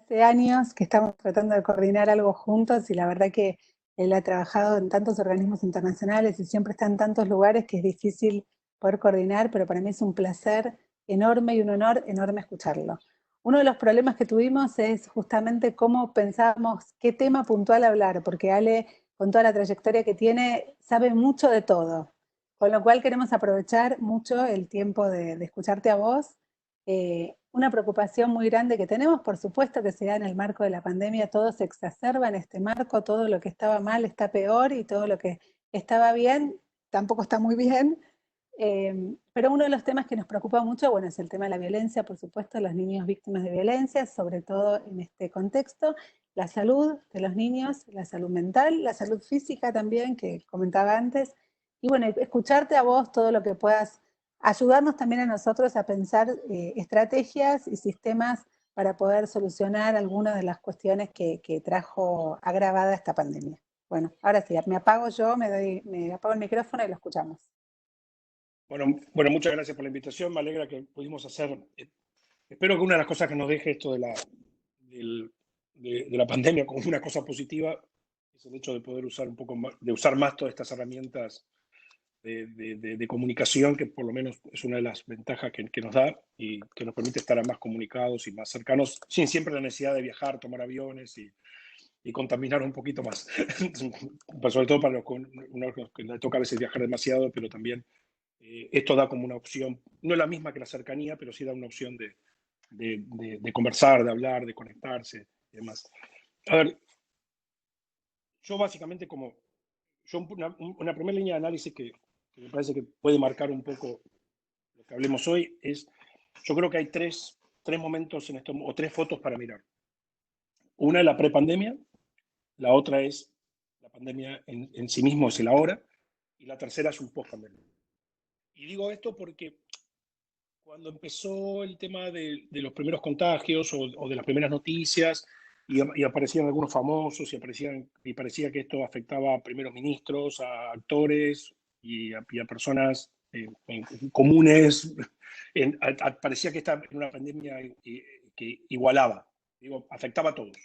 Hace años que estamos tratando de coordinar algo juntos y la verdad que él ha trabajado en tantos organismos internacionales y siempre está en tantos lugares que es difícil poder coordinar, pero para mí es un placer enorme y un honor enorme escucharlo. Uno de los problemas que tuvimos es justamente cómo pensábamos qué tema puntual hablar, porque Ale, con toda la trayectoria que tiene, sabe mucho de todo. Con lo cual queremos aprovechar mucho el tiempo de escucharte a vos. Una preocupación muy grande que tenemos, por supuesto que se da en el marco de la pandemia, todo se exacerba en este marco, todo lo que estaba mal está peor y todo lo que estaba bien tampoco está muy bien. Pero uno de los temas que nos preocupa mucho, bueno, es el tema de la violencia, por supuesto, los niños víctimas de violencia, sobre todo en este contexto, la salud de los niños, la salud mental, la salud física también, que comentaba antes, y bueno, escucharte a vos todo lo que puedas ayudarnos también a nosotros a pensar estrategias y sistemas para poder solucionar algunas de las cuestiones que trajo agravada esta pandemia. Bueno, ahora sí, me apago yo, me apago el micrófono y lo escuchamos. Bueno, muchas gracias por la invitación. Me alegra que pudimos hacer. Espero que una de las cosas que nos deje esto de la pandemia como una cosa positiva es el hecho de poder usar un poco más, de usar más todas estas herramientas de comunicación, que por lo menos es una de las ventajas que nos da y que nos permite estar más comunicados y más cercanos, sin siempre la necesidad de viajar, tomar aviones y contaminar un poquito más. Sobre todo para los que les toca a veces viajar demasiado, pero también esto da como una opción, no es la misma que la cercanía, pero sí da una opción de conversar, de hablar, de conectarse y demás. A ver, yo básicamente una primera línea de análisis que me parece que puede marcar un poco lo que hablemos hoy es, yo creo que hay tres momentos en esto, o tres fotos para mirar. Una es la prepandemia, la otra es la pandemia en sí mismo, es el ahora, y la tercera es un post-pandemia. Y digo esto porque cuando empezó el tema de los primeros contagios o de las primeras noticias y aparecían algunos famosos y parecía que esto afectaba a primeros ministros, a actores y a personas comunes, parecía que esta era una pandemia que igualaba, digo, afectaba a todos.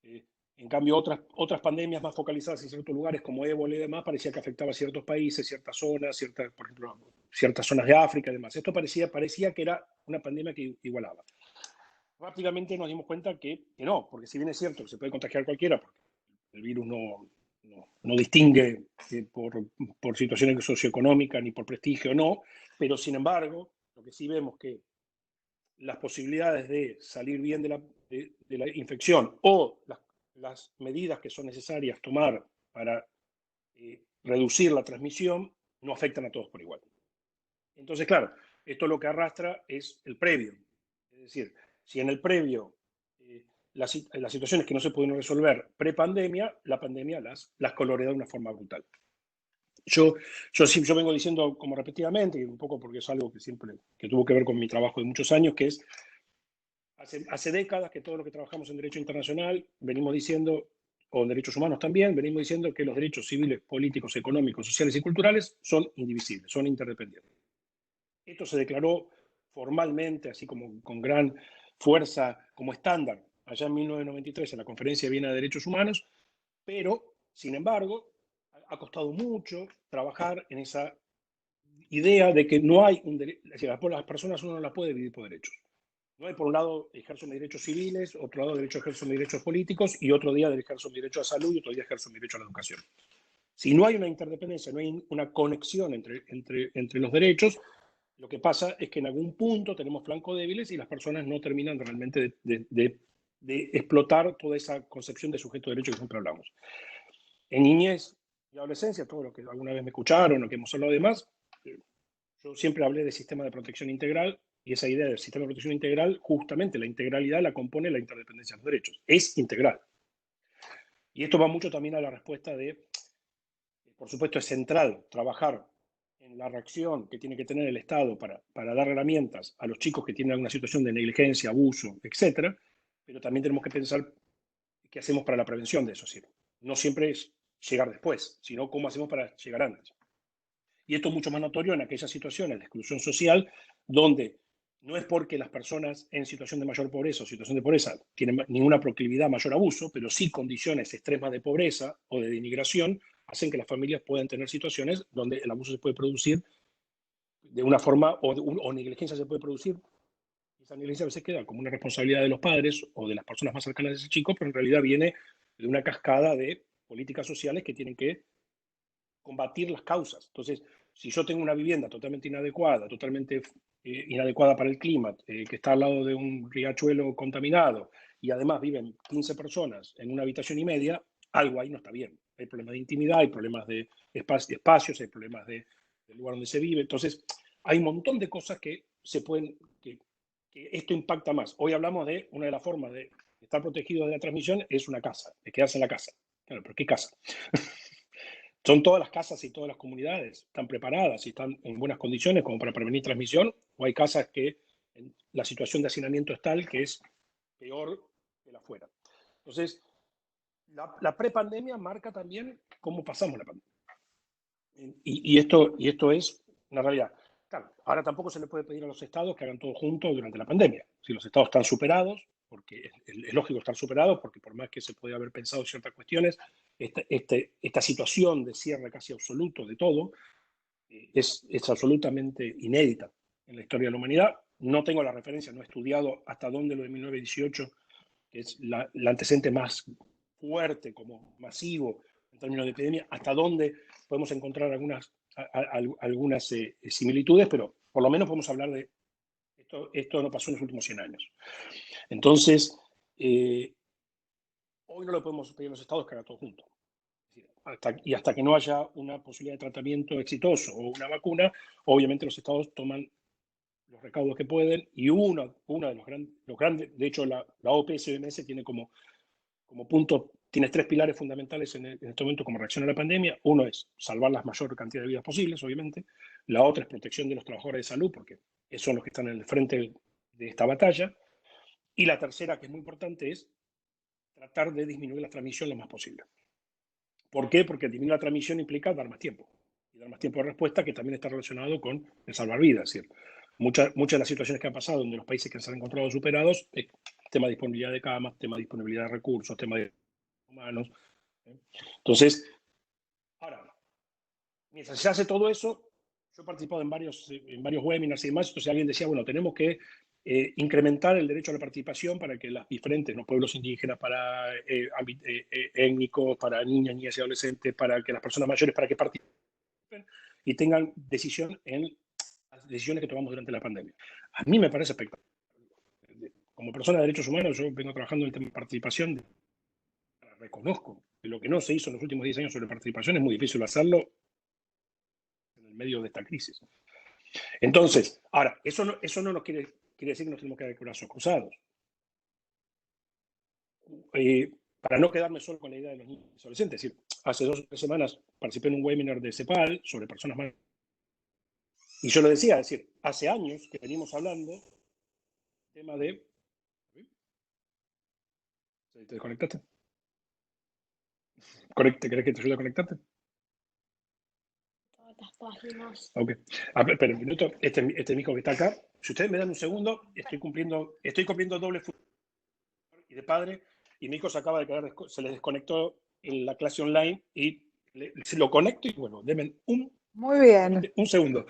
Eh, en cambio, otras pandemias más focalizadas en ciertos lugares, como ébola y demás, parecía que afectaba a ciertos países, ciertas zonas, por ejemplo, ciertas zonas de África y demás. Esto parecía que era una pandemia que igualaba. Rápidamente nos dimos cuenta que no, porque si bien es cierto que se puede contagiar cualquiera, porque el virus no distingue por situaciones socioeconómicas ni por prestigio, no, pero sin embargo, lo que sí vemos que las posibilidades de salir bien de la infección o las medidas que son necesarias tomar para reducir la transmisión no afectan a todos por igual. Entonces, claro, esto lo que arrastra es el previo. Es decir, si en el previo las situaciones que no se pudieron resolver pre-pandemia, la pandemia las colorea de una forma brutal. Yo vengo diciendo como repetidamente, y un poco porque es algo que tuvo que ver con mi trabajo de muchos años, que es hace décadas que todo lo que trabajamos en derecho internacional venimos diciendo, o en derechos humanos también, venimos diciendo que los derechos civiles, políticos, económicos, sociales y culturales son indivisibles, son interdependientes. Esto se declaró formalmente, así como con gran fuerza, como estándar, allá en 1993 en la Conferencia de Viena de Derechos Humanos, pero, sin embargo, ha costado mucho trabajar en esa idea de que no hay un derecho, es decir, las personas uno no las puede dividir por derechos. No hay, por un lado, ejerzo mis derechos civiles, otro lado, ejerzo mis derechos políticos, y otro día ejerzo mi derecho a salud y otro día ejerzo mi derecho a la educación. Si no hay una interdependencia, no hay una conexión entre los derechos, lo que pasa es que en algún punto tenemos flancos débiles y las personas no terminan realmente de explotar toda esa concepción de sujeto de derecho que siempre hablamos. En niñez y adolescencia, todo lo que alguna vez me escucharon o que hemos hablado de más, yo siempre hablé de sistema de protección integral y esa idea del sistema de protección integral, justamente la integralidad la compone la interdependencia de los derechos. Es integral. Y esto va mucho también a la respuesta por supuesto, es central trabajar en la reacción que tiene que tener el Estado para dar herramientas a los chicos que tienen alguna situación de negligencia, abuso, etcétera, pero también tenemos que pensar qué hacemos para la prevención de eso. ¿Sí? No siempre es llegar después, sino cómo hacemos para llegar antes. Y esto es mucho más notorio en aquellas situaciones de exclusión social donde no es porque las personas en situación de mayor pobreza o situación de pobreza tienen ninguna proclividad a mayor abuso, pero sí condiciones extremas de pobreza o de denigración hacen que las familias puedan tener situaciones donde el abuso se puede producir de una forma o negligencia se puede producir. Esa negligencia a veces queda como una responsabilidad de los padres o de las personas más cercanas de ese chico, pero en realidad viene de una cascada de políticas sociales que tienen que combatir las causas. Entonces, si yo tengo una vivienda totalmente inadecuada, totalmente inadecuada para el clima, que está al lado de un riachuelo contaminado y además viven 15 personas en una habitación y media, algo ahí no está bien. Hay problemas de intimidad, hay problemas de espacios, hay problemas del lugar donde se vive. Entonces, hay un montón de cosas que se pueden, que esto impacta más. Hoy hablamos de una de las formas de estar protegido de la transmisión es una casa, de quedarse en la casa. Claro, pero ¿qué casa? ¿Son todas las casas y todas las comunidades están preparadas y están en buenas condiciones como para prevenir transmisión? ¿O hay casas que la situación de hacinamiento es tal que es peor que la afuera? Entonces, la prepandemia marca también cómo pasamos la pandemia. Y esto es una realidad. Claro, ahora tampoco se le puede pedir a los estados que hagan todo juntos durante la pandemia. Si los estados están superados, porque es lógico estar superados, porque por más que se puede haber pensado ciertas cuestiones, esta situación de cierre casi absoluto de todo es absolutamente inédita en la historia de la humanidad. No tengo la referencia, no he estudiado hasta dónde lo de 1918, que es el antecedente más fuerte, como masivo en términos de epidemia, hasta dónde podemos encontrar algunas similitudes, pero por lo menos podemos hablar de esto no pasó en los últimos 100 años. Entonces, hoy no lo podemos pedir a los estados que hagan todo juntos. Hasta que no haya una posibilidad de tratamiento exitoso o una vacuna, obviamente los estados toman los recaudos que pueden y uno de los grandes, de hecho la OPS-OMS tiene como punto, tienes 3 pilares fundamentales en este momento como reacción a la pandemia. Uno es salvar la mayor cantidad de vidas posibles, obviamente. La otra es protección de los trabajadores de salud, porque son los que están en el frente de esta batalla. Y la tercera, que es muy importante, es tratar de disminuir la transmisión lo más posible. ¿Por qué? Porque disminuir la transmisión implica dar más tiempo. Y dar más tiempo de respuesta, que también está relacionado con el salvar vidas. Es decir, muchas de las situaciones que han pasado, donde los países que se han encontrado superados, tema de disponibilidad de camas, tema de disponibilidad de recursos, tema de humanos. Entonces, ahora, mientras se hace todo eso, yo he participado en varios webinars y demás, entonces alguien decía, bueno, tenemos que incrementar el derecho a la participación para que las diferentes, los pueblos indígenas, para étnicos, para niñas y adolescentes, para que las personas mayores, para que participen y tengan decisión en las decisiones que tomamos durante la pandemia. A mí me parece espectacular. Como persona de derechos humanos, yo vengo trabajando en el tema de participación, reconozco que lo que no se hizo en los últimos 10 años sobre participación es muy difícil hacerlo en el medio de esta crisis. Entonces, ahora, eso no nos quiere decir que nos tenemos que dar brazos cruzados. Para no quedarme solo con la idea de los niños y adolescentes, es decir, hace 2 o 3 semanas participé en un webinar de CEPAL sobre personas mayores. Y yo lo decía, es decir, hace años que venimos hablando del tema de... ¿Te desconectaste? ¿Querés que te ayude a conectarte? Ok. Pero un minuto, este mijo que está acá, si ustedes me dan un segundo, estoy cumpliendo doble función y de padre, y mi hijo se acaba de quedar, se le desconectó en la clase online y se lo conecto y bueno, denme Muy bien. Un segundo.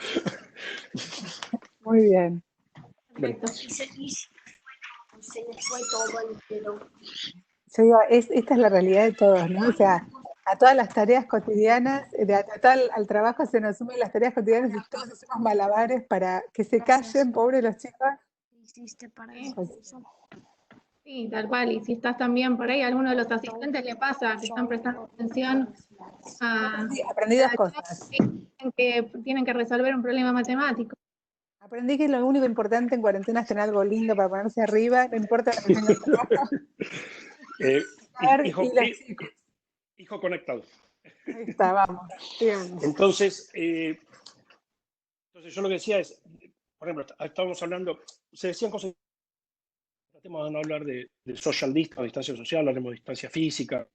Muy bien. Perfecto. Se le fue todo entero. Yo digo, esta es la realidad de todos, ¿no? O sea, a todas las tareas cotidianas, al trabajo se nos sumen las tareas cotidianas y todos hacemos malabares para que se callen, pobres los chicos. ¿Qué hiciste para eso? Sí, tal cual. Y si estás también por ahí, a alguno de los asistentes le pasa que están prestando atención a... Sí, aprendí 2 cosas. Que tienen que resolver un problema matemático. Aprendí que lo único importante en cuarentena es tener algo lindo para ponerse arriba, no importa lo que tengas abajo. Hijo conectado. Ahí está, vamos. Entonces, yo lo que decía es, por ejemplo, estábamos hablando, se decían cosas, tratemos de no hablar de social distance, o distancia social, hablaremos de distancia física,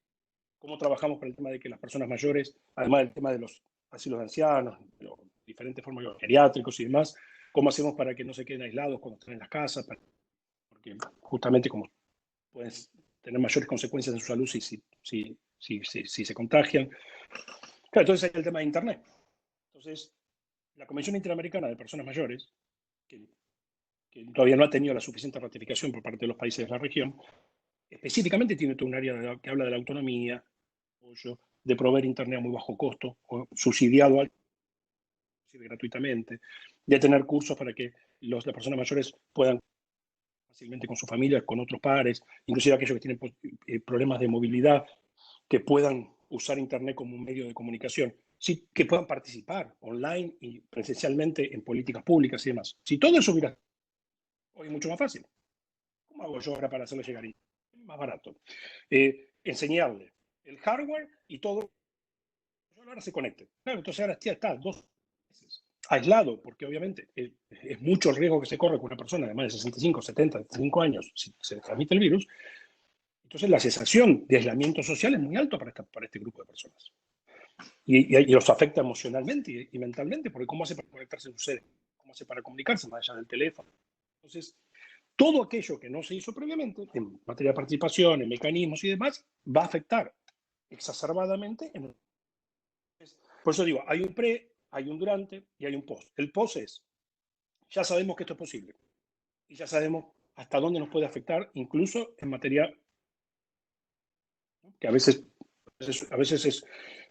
cómo trabajamos con el tema de que las personas mayores, además del tema de los asilos de ancianos, diferentes formas geriátricos y demás, ¿Cómo hacemos para que no se queden aislados cuando están en las casas? Porque justamente como pueden tener mayores consecuencias en su salud si se contagian. Claro, entonces hay el tema de Internet. Entonces, la Convención Interamericana de Personas Mayores, que todavía no ha tenido la suficiente ratificación por parte de los países de la región, específicamente tiene todo un área que habla de la autonomía, de proveer Internet a muy bajo costo, o subsidiado gratuitamente, de tener cursos para que las personas mayores puedan fácilmente con su familia, con otros pares, inclusive aquellos que tienen problemas de movilidad, que puedan usar Internet como un medio de comunicación, sí, que puedan participar online y presencialmente en políticas públicas y demás. Si todo eso hubiera hoy es mucho más fácil. ¿Cómo hago yo ahora para hacerle llegar más barato? Enseñarle el hardware y todo. Ahora se conecte. Claro, entonces ahora está 2 meses aislado, porque obviamente es mucho el riesgo que se corre con una persona de más de 65, 70, 75 años si se transmite el virus. Entonces la sensación de aislamiento social es muy alto para este grupo de personas. Y los afecta emocionalmente y mentalmente, porque ¿cómo hace para conectarse en su sede? ¿Cómo hace para comunicarse más allá del teléfono? Entonces, todo aquello que no se hizo previamente, en materia de participación, en mecanismos y demás, va a afectar exacerbadamente. Por eso digo, hay un pre, hay un durante y hay un post. El post es, ya sabemos que esto es posible y ya sabemos hasta dónde nos puede afectar, incluso en materia, ¿no? Que a veces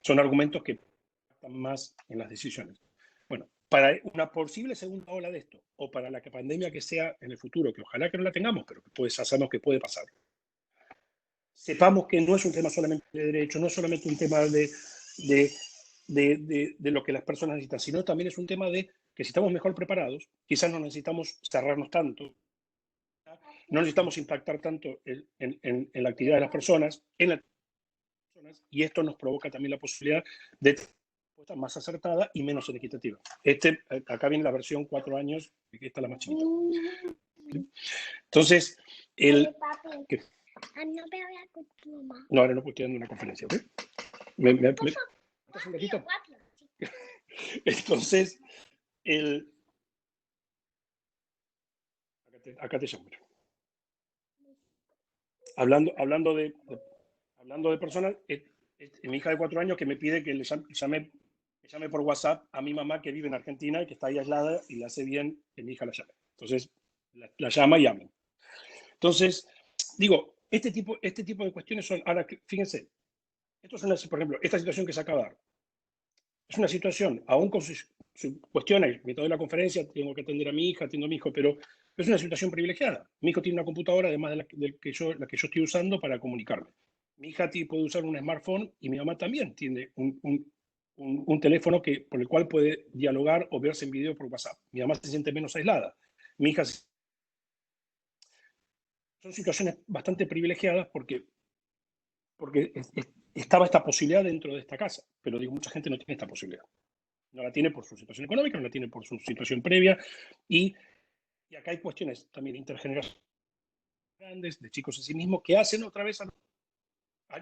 son argumentos que afectan más en las decisiones. Bueno, para una posible segunda ola de esto, o para la pandemia que sea en el futuro, que ojalá que no la tengamos, pero que ya sabemos que puede pasar, sepamos que no es un tema solamente de derecho, no es solamente un tema de lo que las personas necesitan, sino también es un tema de que si estamos mejor preparados, quizás no necesitamos cerrarnos tanto, no necesitamos impactar tanto en la actividad de las personas, y esto nos provoca también la posibilidad de respuesta más acertada y menos inequitativa. Acá viene la versión 4 años, que esta es la más chiquita. Entonces, ¿qué? No, ahora no, pues estoy dando una conferencia, ¿ok? ¿Estás un ratito? Entonces, acá te llamo. Hablando de personas, mi hija de 4 años que me pide que le llame por WhatsApp a mi mamá que vive en Argentina y que está ahí aislada y le hace bien que mi hija la llame. Entonces, la llama y hablan. Entonces, digo, este tipo de cuestiones son, ahora, fíjense, por ejemplo, esta situación que se acaba de dar, es una situación, aún con sus cuestiones, me doy la conferencia, tengo que atender a mi hija, atiendo a mi hijo, pero es una situación privilegiada. Mi hijo tiene una computadora, además de la que yo estoy usando para comunicarme. Mi hija puede usar un smartphone y mi mamá también tiene un teléfono por el cual puede dialogar o verse en video por WhatsApp. Mi mamá se siente menos aislada. Mi hija son situaciones bastante privilegiadas porque estaba esta posibilidad dentro de esta casa, pero digo, mucha gente no tiene esta posibilidad. No la tiene por su situación económica, no la tiene por su situación previa, y acá hay cuestiones también intergeneracionales grandes, de chicos en sí mismos, que hacen otra vez,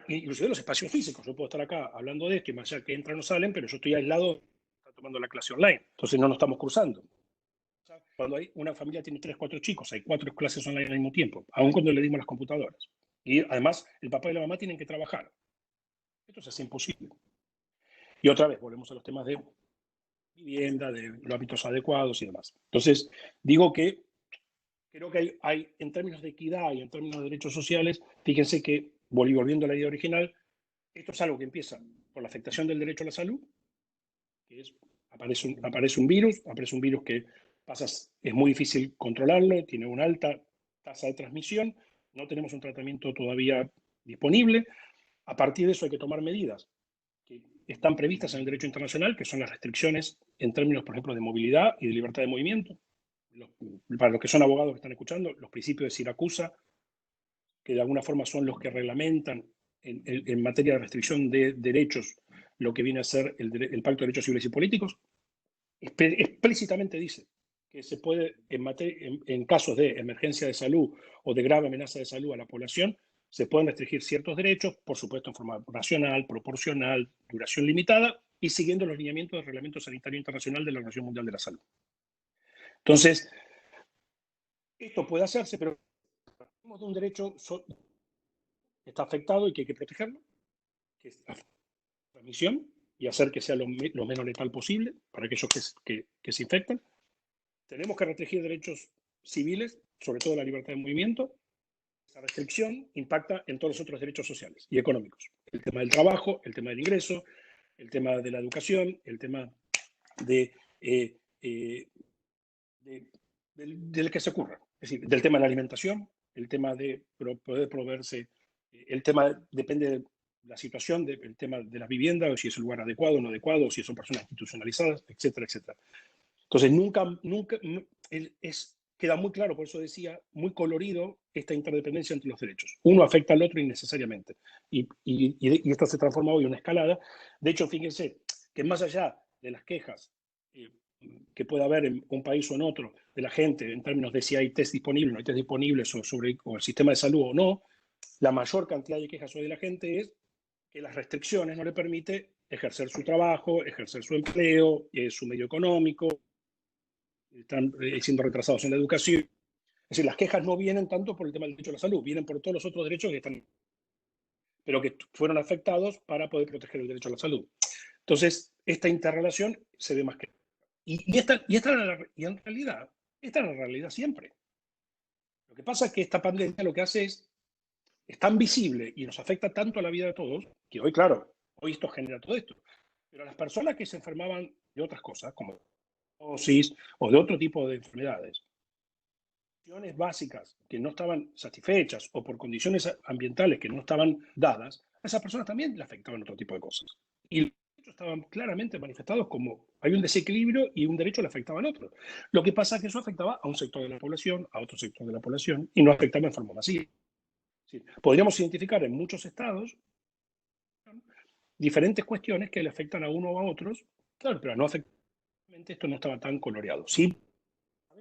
inclusive los espacios físicos. Yo puedo estar acá hablando de esto, y más allá que entran o salen, pero yo estoy aislado, está tomando la clase online, entonces no nos estamos cruzando. Cuando una familia tiene 3, 4 chicos, hay 4 clases online al mismo tiempo, aun cuando le dimos las computadoras. Y además, el papá y la mamá tienen que trabajar. Esto es así imposible. Y otra vez, volvemos a los temas de vivienda, de los hábitos adecuados y demás. Entonces, digo que creo que hay en términos de equidad y en términos de derechos sociales, fíjense que, volviendo a la idea original, esto es algo que empieza por la afectación del derecho a la salud, que aparece un virus que es muy difícil controlarlo, tiene una alta tasa de transmisión, no tenemos un tratamiento todavía disponible. A partir de eso hay que tomar medidas que están previstas en el derecho internacional, que son las restricciones en términos, por ejemplo, de movilidad y de libertad de movimiento. Para los que son abogados que están escuchando, los principios de Siracusa, que de alguna forma son los que reglamentan en materia de restricción de derechos lo que viene a ser el Pacto de Derechos Civiles y Políticos, explícitamente dice que se puede, en casos de emergencia de salud o de grave amenaza de salud a la población, se pueden restringir ciertos derechos, por supuesto en forma racional, proporcional, duración limitada y siguiendo los lineamientos del Reglamento Sanitario Internacional de la Organización Mundial de la Salud. Entonces, esto puede hacerse, pero tenemos de un derecho que está afectado y que hay que protegerlo, que es la transmisión y hacer que sea lo menos letal posible para aquellos que se infectan. Tenemos que restringir derechos civiles, sobre todo la libertad de movimiento. Esa restricción impacta en todos los otros derechos sociales y económicos. El tema del trabajo, el tema del ingreso, el tema de la educación, el tema del que se ocurra. Es decir, del tema de la alimentación, el tema de poder proveerse, el tema depende de la situación, del tema de las viviendas, o si es el lugar adecuado o no adecuado, o si son personas institucionalizadas, etcétera, etcétera. Entonces, nunca queda muy claro, por eso decía, muy colorido esta interdependencia entre los derechos. Uno afecta al otro innecesariamente. Y esto se transforma hoy en una escalada. De hecho, fíjense que más allá de las quejas que pueda haber en un país o en otro de la gente en términos de si hay test disponibles o no hay test disponibles sobre el sistema de salud o no, la mayor cantidad de quejas hoy de la gente es que las restricciones no le permiten ejercer su trabajo, ejercer su empleo, su medio económico, están siendo retrasados en la educación. Es decir, las quejas no vienen tanto por el tema del derecho a la salud, vienen por todos los otros derechos que están, pero que fueron afectados para poder proteger el derecho a la salud. Entonces, esta interrelación se ve más que... Y en realidad, esta es la realidad siempre. Lo que pasa es que esta pandemia lo que hace es tan visible y nos afecta tanto a la vida de todos, que hoy, claro, hoy esto genera todo esto. Pero las personas que se enfermaban de otras cosas, como cirrosis o de otro tipo de enfermedades, condiciones básicas que no estaban satisfechas o por condiciones ambientales que no estaban dadas, a esas personas también le afectaban otro tipo de cosas. Y los derechos estaban claramente manifestados como hay un desequilibrio y un derecho le afectaba al otro. Lo que pasa es que eso afectaba a un sector de la población, a otro sector de la población, y no afectaba en forma masiva. Sí, podríamos identificar en muchos estados diferentes cuestiones que le afectan a uno o a otros, claro, pero no afectivamente esto no estaba tan coloreado. Sí,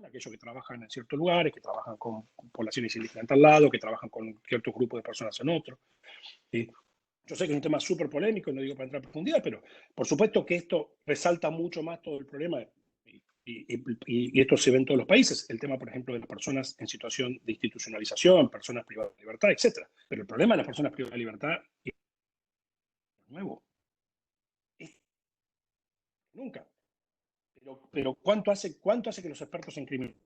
aquellos que trabajan en ciertos lugares, que trabajan con poblaciones indígenas al lado, que trabajan con ciertos grupos de personas en otros. ¿Sí? Yo sé que es un tema súper polémico, no digo para entrar en profundidad, pero por supuesto que esto resalta mucho más todo el problema y esto se ve en todos los países. El tema, por ejemplo, de las personas en situación de institucionalización, personas privadas de libertad, etc. Pero el problema de las personas privadas de libertad es nuevo. Nunca. Pero ¿cuánto hace que los expertos en criminología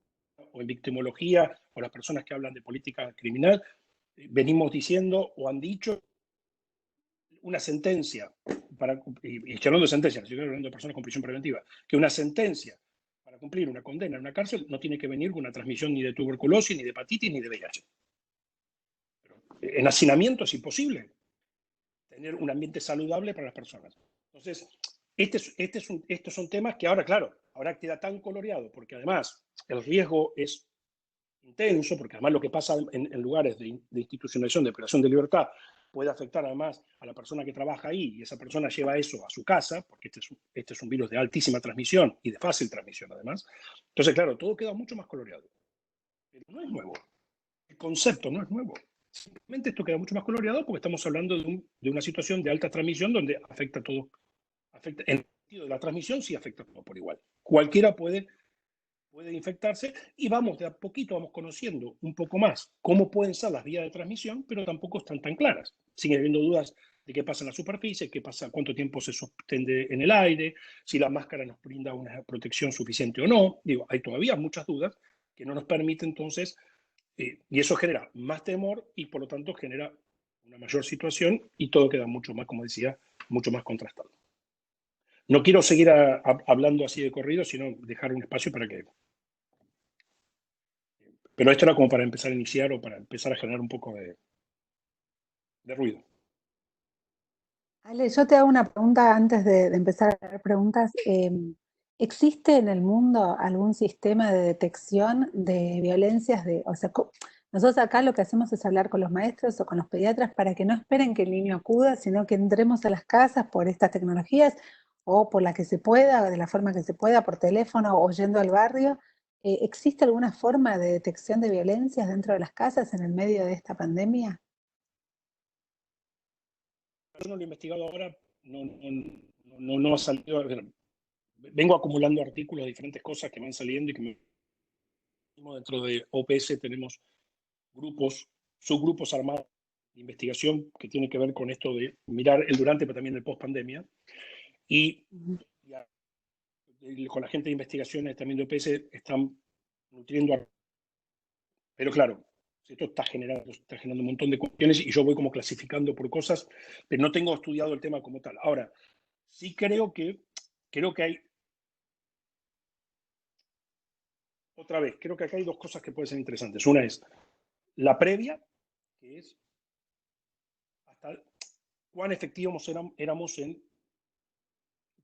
o en victimología o las personas que hablan de política criminal venimos diciendo o han dicho una sentencia, y estoy hablando de sentencias, estoy hablando de personas con prisión preventiva, que una sentencia para cumplir una condena en una cárcel no tiene que venir con una transmisión ni de tuberculosis, ni de hepatitis, ni de VIH. Pero en hacinamiento es imposible tener un ambiente saludable para las personas. Entonces, estos son temas que ahora, claro, ahora queda tan coloreado, porque además el riesgo es intenso, porque además lo que pasa en lugares de institucionalización, de privación de libertad, puede afectar además a la persona que trabaja ahí y esa persona lleva eso a su casa, porque este es un virus de altísima transmisión y de fácil transmisión además. Entonces, claro, todo queda mucho más coloreado. Pero no es nuevo. El concepto no es nuevo. Simplemente esto queda mucho más coloreado porque estamos hablando de una situación de alta transmisión donde afecta todo. En el sentido de la transmisión sí afecta todo por igual. Cualquiera puede infectarse y de a poquito vamos conociendo un poco más cómo pueden ser las vías de transmisión, pero tampoco están tan claras. Sigue habiendo dudas de qué pasa en la superficie, qué pasa, cuánto tiempo se sostiene en el aire, si la máscara nos brinda una protección suficiente o no. Digo, hay todavía muchas dudas que no nos permiten entonces, y eso genera más temor y por lo tanto genera una mayor situación y todo queda mucho más, como decía, mucho más contrastado. No quiero seguir hablando así de corrido, sino dejar un espacio para que... Pero esto era como para empezar a iniciar o para empezar a generar un poco de ruido. Ale, yo te hago una pregunta antes de empezar a hacer preguntas. ¿Existe en el mundo algún sistema de detección de violencias? O sea, nosotros acá lo que hacemos es hablar con los maestros o con los pediatras para que no esperen que el niño acuda, sino que entremos a las casas por estas tecnologías o por la que se pueda, de la forma que se pueda, por teléfono o yendo al barrio. ¿Existe alguna forma de detección de violencias dentro de las casas en el medio de esta pandemia? Yo no lo he investigado ahora, no ha salido. Vengo acumulando artículos de diferentes cosas que me van saliendo y que me Dentro de OPS tenemos subgrupos armados de investigación que tienen que ver con esto de mirar el durante, pero también el post-pandemia. Y con la gente de investigaciones también de OPS están nutriendo. Pero claro, esto está generando un montón de cuestiones y yo voy como clasificando por cosas, pero no tengo estudiado el tema como tal. Ahora, sí creo que hay, otra vez, creo que acá hay dos cosas que pueden ser interesantes. Una es la previa, que es hasta cuán efectivos éramos en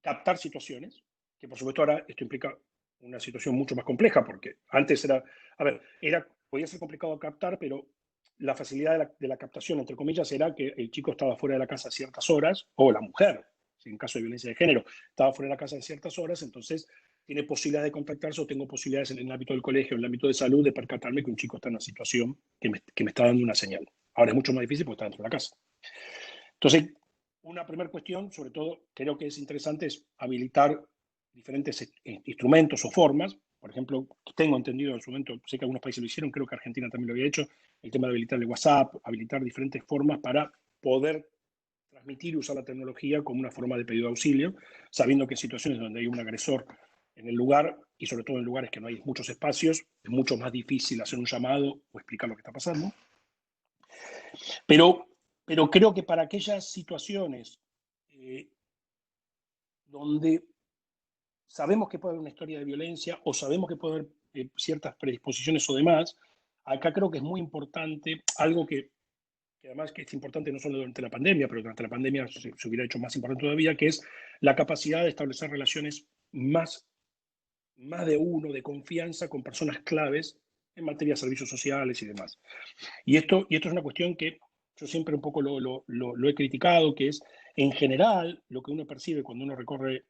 captar situaciones, que por supuesto ahora esto implica una situación mucho más compleja, porque antes podía ser complicado captar, pero la facilidad de la captación, entre comillas, era que el chico estaba fuera de la casa a ciertas horas, o la mujer, en caso de violencia de género, estaba fuera de la casa a ciertas horas, entonces tiene posibilidad de contactarse o tengo posibilidades en el ámbito del colegio, en el ámbito de salud, de percatarme que un chico está en una situación que me está dando una señal. Ahora es mucho más difícil porque está dentro de la casa. Entonces, una primera cuestión, sobre todo, creo que es interesante, es habilitar diferentes instrumentos o formas. Por ejemplo, tengo entendido en su momento, sé que algunos países lo hicieron, creo que Argentina también lo había hecho, el tema de habilitar el WhatsApp, habilitar diferentes formas para poder transmitir y usar la tecnología como una forma de pedido de auxilio, sabiendo que en situaciones donde hay un agresor en el lugar, y sobre todo en lugares que no hay muchos espacios, es mucho más difícil hacer un llamado o explicar lo que está pasando. Pero creo que para aquellas situaciones donde sabemos que puede haber una historia de violencia o sabemos que puede haber ciertas predisposiciones o demás, acá creo que es muy importante algo que además que es importante no solo durante la pandemia, pero durante la pandemia se hubiera hecho más importante todavía, que es la capacidad de establecer relaciones más de uno, de confianza con personas claves en materia de servicios sociales y demás. Y esto es una cuestión que yo siempre un poco lo he criticado, que es en general lo que uno percibe cuando uno recorre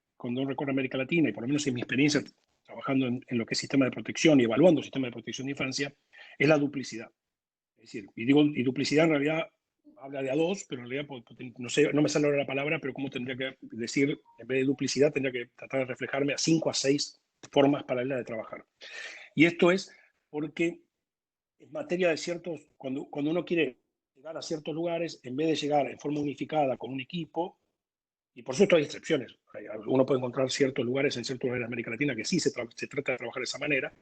América Latina, y por lo menos en mi experiencia trabajando en lo que es sistema de protección y evaluando sistema de protección de infancia, es la duplicidad. Es decir, y duplicidad en realidad habla de a dos, pero en realidad no sé, no me sale ahora la palabra, pero cómo tendría que decir, en vez de duplicidad, tendría que tratar de reflejarme a 5 a 6 formas paralelas de trabajar. Y esto es porque en materia de ciertos, cuando uno quiere llegar a ciertos lugares, en vez de llegar en forma unificada con un equipo, y por supuesto hay excepciones, uno puede encontrar ciertos lugares en ciertos lugares de América Latina que sí se trata de trabajar de esa manera,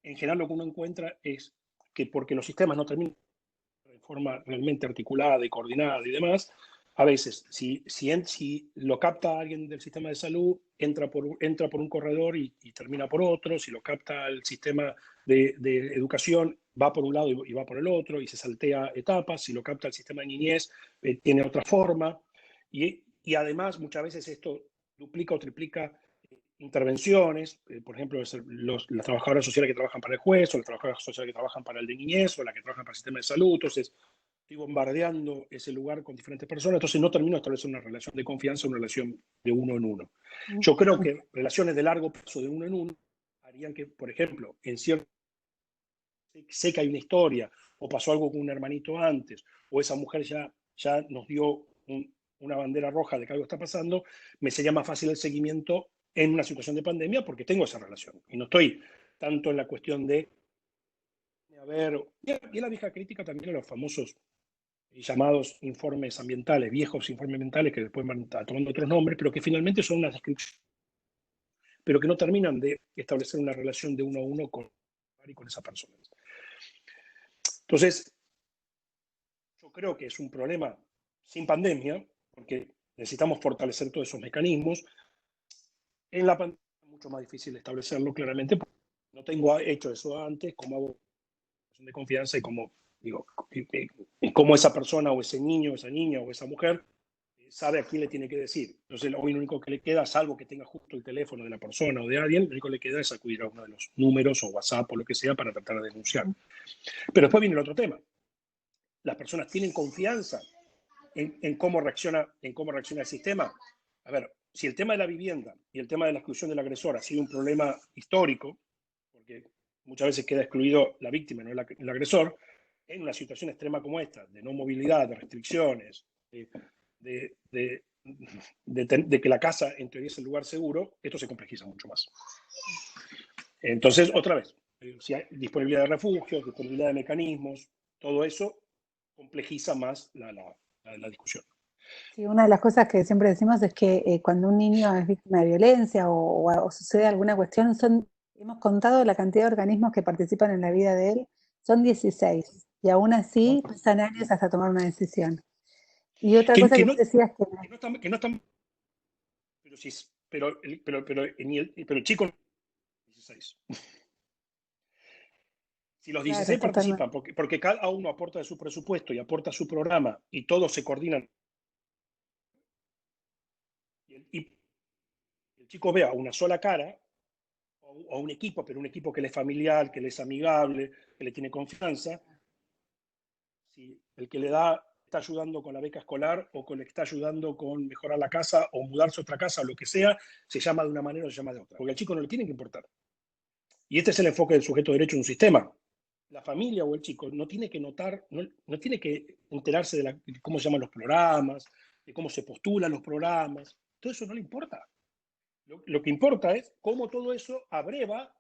en general lo que uno encuentra es que porque los sistemas no terminan de forma realmente articulada y coordinada y demás, a veces, si lo capta alguien del sistema de salud, entra por un corredor y termina por otro. Si lo capta el sistema de educación, va por un lado y va por el otro y se saltea etapas. Si lo capta el sistema de niñez, tiene otra forma. Y además, muchas veces esto duplica o triplica intervenciones, por ejemplo, las trabajadoras sociales que trabajan para el juez, o las trabajadoras sociales que trabajan para el de niñez, o las que trabajan para el sistema de salud. Entonces, estoy bombardeando ese lugar con diferentes personas, entonces no termino de establecer una relación de confianza, una relación de uno en uno. Yo creo que relaciones de largo plazo de uno en uno harían que, por ejemplo, sé que hay una historia, o pasó algo con un hermanito antes, o esa mujer ya nos dio una bandera roja de que algo está pasando, me sería más fácil el seguimiento en una situación de pandemia porque tengo esa relación. Y no estoy tanto en la cuestión de y la vieja crítica también a los famosos llamados informes ambientales, viejos informes ambientales que después van tomando otros nombres, pero que finalmente son unas descripciones, pero que no terminan de establecer una relación de uno a uno con esa persona. Entonces, yo creo que es un problema sin pandemia, porque necesitamos fortalecer todos esos mecanismos. En la pandemia es mucho más difícil establecerlo claramente, porque no tengo hecho eso antes, como hago de confianza y como cómo esa persona o ese niño, esa niña o esa mujer sabe a quién le tiene que decir. Entonces, hoy lo único que le queda, salvo que tenga justo el teléfono de la persona o de alguien, lo único que le queda es acudir a uno de los números o WhatsApp o lo que sea para tratar de denunciar. Pero después viene el otro tema. Las personas tienen confianza en cómo reacciona el sistema. A ver, si el tema de la vivienda y el tema de la exclusión del agresor ha sido un problema histórico, porque muchas veces queda excluido la víctima, no el agresor, en una situación extrema como esta, de no movilidad, de restricciones, de que la casa en teoría es el lugar seguro, esto se complejiza mucho más. Entonces, otra vez, si hay disponibilidad de refugios, disponibilidad de mecanismos, todo eso complejiza más la discusión. Sí, una de las cosas que siempre decimos es que cuando un niño es víctima de violencia o sucede alguna cuestión, hemos contado la cantidad de organismos que participan en la vida de él, son 16, y aún así pasan años hasta tomar una decisión. Y otra cosa que vos decías que no están, pero sí, pero el chico no 16. Si los 16 claro, participan, porque cada uno aporta de su presupuesto y aporta su programa y todos se coordinan, y el chico vea una sola cara, o un equipo, pero un equipo que le es familiar, que le es amigable, que le tiene confianza, si el que le da está ayudando con la beca escolar o con el que está ayudando con mejorar la casa o mudarse a otra casa o lo que sea, se llama de una manera o se llama de otra. Porque al chico no le tiene que importar. Y este es el enfoque del sujeto de derecho en un sistema. La familia o el chico no tiene que notar, no tiene que enterarse de cómo se llaman los programas, de cómo se postulan los programas. Todo eso no le importa. Lo que importa es cómo todo eso abreva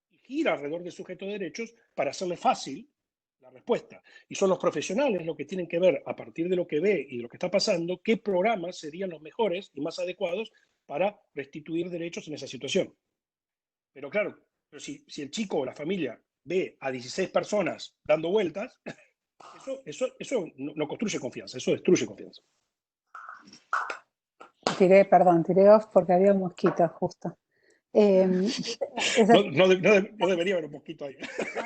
y gira alrededor del sujeto de derechos para hacerle fácil la respuesta. Y son los profesionales los que tienen que ver, a partir de lo que ve y de lo que está pasando, qué programas serían los mejores y más adecuados para restituir derechos en esa situación. Pero claro, si el chico o la familia ve a 16 personas dando vueltas, eso no construye confianza, eso destruye confianza. tiré off porque había un mosquito justo. No debería haber un mosquito ahí.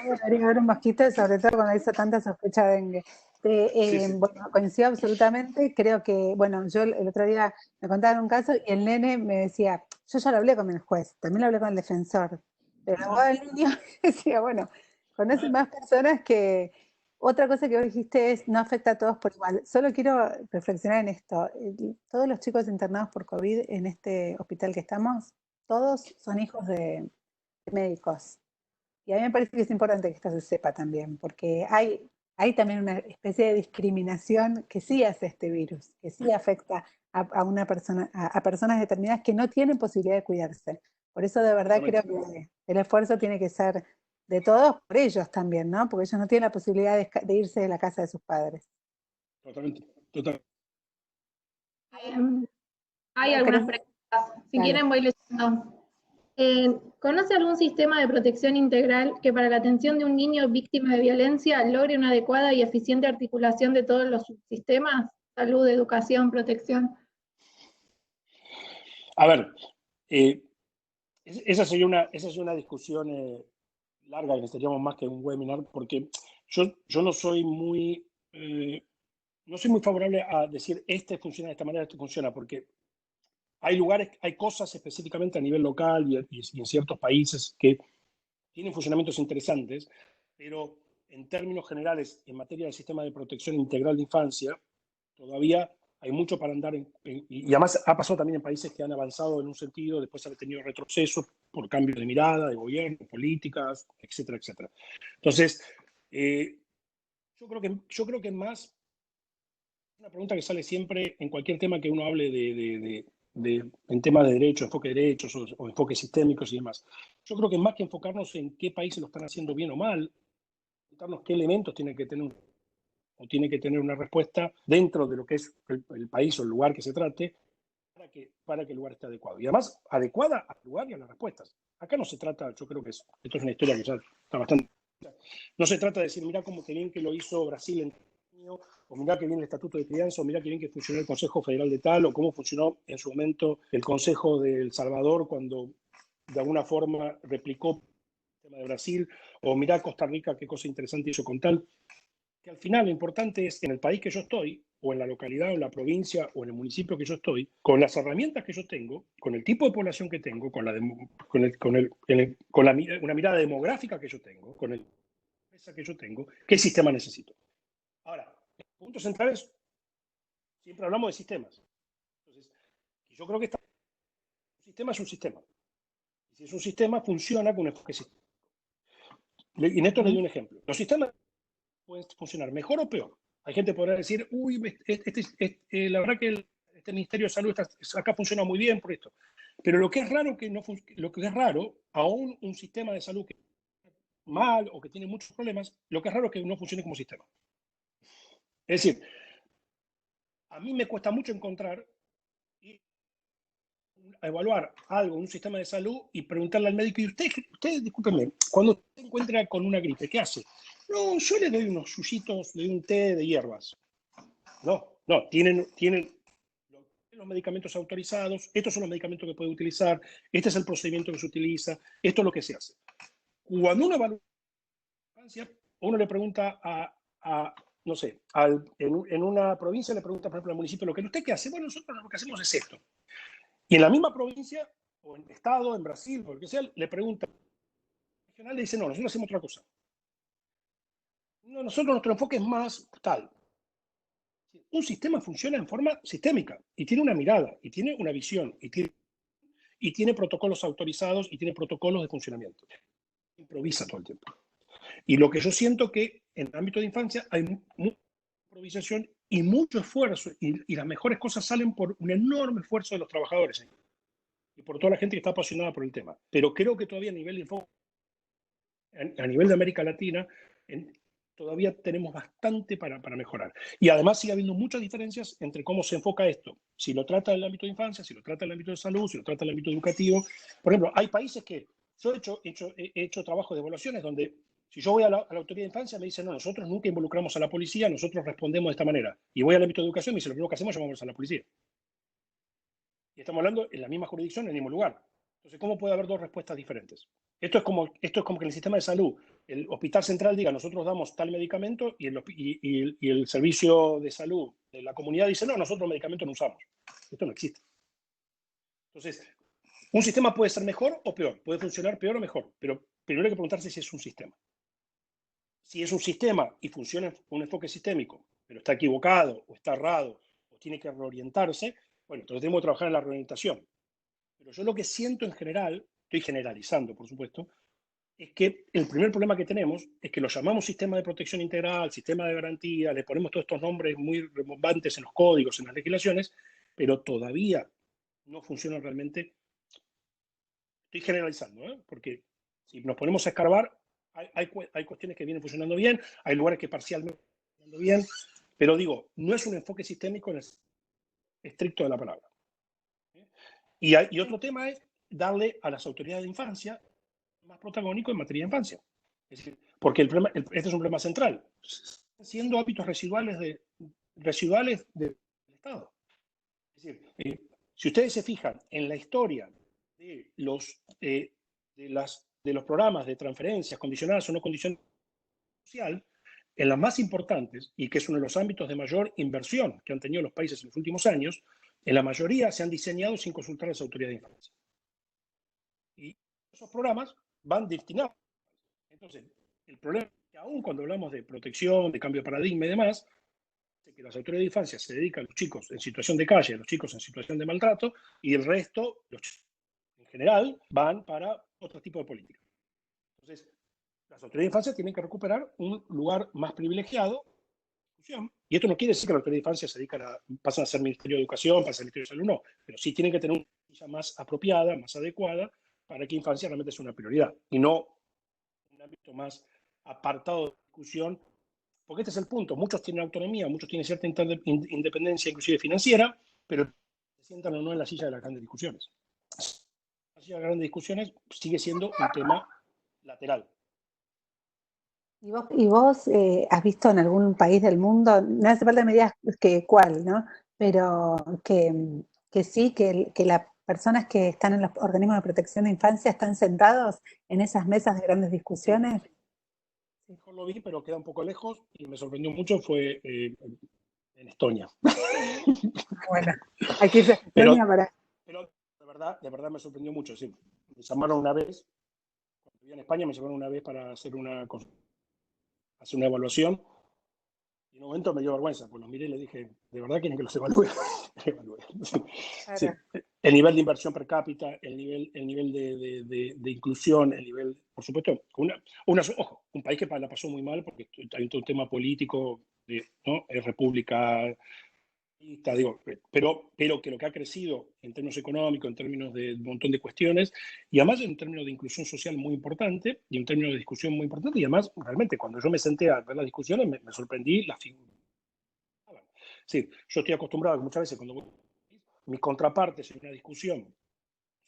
No debería haber un mosquito, sobre todo cuando hizo tanta sospecha de dengue. Sí. Bueno, coincido absolutamente. Creo que, bueno, yo el otro día me contaron un caso y el nene me decía, yo ya lo hablé con el juez, también lo hablé con el defensor, pero el abogado del niño decía, bueno, conocen más personas que... Otra cosa que vos dijiste es, no afecta a todos por igual. Solo quiero reflexionar en esto. Todos los chicos internados por COVID en este hospital que estamos, todos son hijos de médicos. Y a mí me parece que es importante que esto se sepa también, porque hay también una especie de discriminación que sí hace este virus, que sí afecta a una persona, a personas determinadas que no tienen posibilidad de cuidarse. Por eso de verdad creo que el esfuerzo tiene que ser de todos por ellos también, ¿no? Porque ellos no tienen la posibilidad de irse de la casa de sus padres. Totalmente. Hay algunas preguntas. Si quieren voy leyendo. ¿Conoce algún sistema de protección integral que para la atención de un niño víctima de violencia logre una adecuada y eficiente articulación de todos los subsistemas? Salud, educación, protección. A ver, esa sería una discusión larga que necesitaríamos más que un webinar, porque yo no soy muy favorable a decir este funciona de esta manera, este funciona, porque hay lugares, hay cosas específicamente a nivel local y en ciertos países que tienen funcionamientos interesantes, pero en términos generales, en materia del sistema de protección integral de infancia, todavía hay mucho para andar, y además ha pasado también en países que han avanzado en un sentido, después han tenido retrocesos por cambio de mirada, de gobierno, políticas, etcétera, etcétera. Entonces, yo creo que más, una pregunta que sale siempre en cualquier tema que uno hable en temas de derechos, enfoque de derechos o enfoques sistémicos y demás. Yo creo que más que enfocarnos en qué países lo están haciendo bien o mal, preguntarnos qué elementos tiene que tener una respuesta dentro de lo que es el país o el lugar que se trate para que el lugar esté adecuado. Y además, adecuada al lugar y a las respuestas. Acá no se trata, yo creo que esto es una historia que ya está bastante... No se trata de decir, mirá cómo que bien que lo hizo Brasil en o mirá que bien el Estatuto de Crianza, o mirá que bien que funcionó el Consejo Federal de tal, o cómo funcionó en su momento el Consejo de El Salvador cuando de alguna forma replicó el tema de Brasil, o mirá Costa Rica, qué cosa interesante hizo con tal. Que al final lo importante es, en el país que yo estoy, o en la localidad, o en la provincia, o en el municipio que yo estoy, con las herramientas que yo tengo, con el tipo de población que tengo, con una mirada demográfica que yo tengo, con el que yo tengo, qué sistema necesito. Ahora, puntos centrales, siempre hablamos de sistemas. Entonces, yo creo que un sistema es un sistema. Y si es un sistema, funciona con un enfoque sistémico. Y en esto le doy un ejemplo. Los sistemas pueden funcionar mejor o peor. Hay gente que podrá decir, uy, la verdad que este Ministerio de Salud acá funciona muy bien por esto. Pero lo que es raro, lo que es raro, aún un sistema de salud que mal o que tiene muchos problemas, lo que es raro es que no funcione como sistema. Es decir, a mí me cuesta mucho encontrar y evaluar algo, un sistema de salud y preguntarle al médico, y usted, discúlpeme, cuando usted se encuentra con una gripe, ¿qué hace? No, yo le doy unos yuyitos, le doy un té de hierbas. No, tienen los medicamentos autorizados, estos son los medicamentos que puede utilizar, este es el procedimiento que se utiliza, esto es lo que se hace. Cuando uno evalúa la infancia, uno le pregunta no sé, en una provincia le pregunta, por ejemplo, al municipio, ¿lo que usted qué hace? Bueno, nosotros lo que hacemos es esto. Y en la misma provincia, o en el estado, en Brasil, o lo que sea, le pregunta al regional, le dice, no, nosotros hacemos otra cosa. No, nosotros nuestro enfoque es más tal. Un sistema funciona en forma sistémica y tiene una mirada, y tiene una visión, y tiene protocolos autorizados, y tiene protocolos de funcionamiento. Improvisa todo el tiempo. Y lo que yo siento que en el ámbito de infancia hay mucha improvisación y mucho esfuerzo, y las mejores cosas salen por un enorme esfuerzo de los trabajadores y por toda la gente que está apasionada por el tema. Pero creo que todavía a nivel de enfoque, a nivel de América Latina, todavía tenemos bastante para mejorar. Y además sigue habiendo muchas diferencias entre cómo se enfoca esto. Si lo trata en el ámbito de infancia, si lo trata en el ámbito de salud, si lo trata en el ámbito educativo. Por ejemplo, hay países que yo he hecho trabajo de evaluaciones donde si yo voy a la autoridad de infancia me dicen, no, nosotros nunca involucramos a la policía, nosotros respondemos de esta manera. Y voy al ámbito de educación y me dicen, lo primero que hacemos es llamamos a la policía. Y estamos hablando en la misma jurisdicción, en el mismo lugar. Entonces, ¿cómo puede haber dos respuestas diferentes? Esto es como que en el sistema de salud, el hospital central diga, nosotros damos tal medicamento y el servicio de salud de la comunidad dice, no, nosotros medicamentos no usamos. Esto no existe. Entonces, un sistema puede ser mejor o peor, puede funcionar peor o mejor, pero primero hay que preguntarse si es un sistema. Si es un sistema y funciona con un enfoque sistémico, pero está equivocado o está errado o tiene que reorientarse, bueno, entonces tenemos que trabajar en la reorientación. Pero yo lo que siento en general, estoy generalizando, por supuesto, es que el primer problema que tenemos es que lo llamamos sistema de protección integral, sistema de garantía, le ponemos todos estos nombres muy rimbombantes en los códigos, en las legislaciones, pero todavía no funciona realmente. Estoy generalizando, porque si nos ponemos a escarbar, hay cuestiones que vienen funcionando bien, hay lugares que parcialmente funcionando bien, pero digo, no es un enfoque sistémico en el estricto de la palabra. Y otro tema es darle a las autoridades de infancia más protagónico en materia de infancia. Es decir, porque este es un problema central, siendo hábitos residuales del Estado. Es decir, si ustedes se fijan en la historia de los programas de transferencias condicionadas o no condicionadas social, en las más importantes, y que es uno de los ámbitos de mayor inversión que han tenido los países en los últimos años, en la mayoría se han diseñado sin consultar a las autoridades de infancia. Y esos programas van destinados. Entonces, el problema es que aún cuando hablamos de protección, de cambio de paradigma y demás, es que las autoridades de infancia se dedican a los chicos en situación de calle, a los chicos en situación de maltrato, y el resto, los chicos en general, van para otro tipo de política. Entonces, las autoridades de infancia tienen que recuperar un lugar más privilegiado. Y esto no quiere decir que las autoridades de infancia se dedican pasan a ser Ministerio de Educación, pasan a ser Ministerio de Salud, no, pero sí tienen que tener una política más apropiada, más adecuada, para que infancia realmente sea una prioridad, y no un ámbito más apartado de discusión, porque este es el punto. Muchos tienen autonomía, muchos tienen cierta independencia, inclusive financiera, pero se sientan o no en la silla de las grandes discusiones. La silla de las grandes discusiones sigue siendo un tema lateral. ¿Y vos has visto en algún país del mundo, no hace falta que me digas que cuál, ¿no? Pero que sí, que las personas que están en los organismos de protección de infancia están sentados en esas mesas de grandes discusiones? Mejor lo vi, pero queda un poco lejos, y me sorprendió mucho, fue en Estonia. Bueno, hay que irse a Estonia para... Pero de verdad me sorprendió mucho, sí. Me llamaron una vez, cuando vivía en España, me llamaron una vez para hacer una evaluación, y en un momento me dio vergüenza, pues los miré y le dije, ¿de verdad quieren que los evalúe? Sí. El nivel de inversión per cápita, el nivel de inclusión, el nivel, por supuesto, ojo, un país que la pasó muy mal porque hay todo un tema político, ¿no? Es república digo, pero que lo que ha crecido en términos económicos, en términos de un montón de cuestiones, y además en términos de inclusión social muy importante, y en términos de discusión muy importante, y además, realmente, cuando yo me senté a ver las discusiones, me sorprendí la figura. Sí, yo estoy acostumbrado a que muchas veces cuando mis contrapartes en una discusión,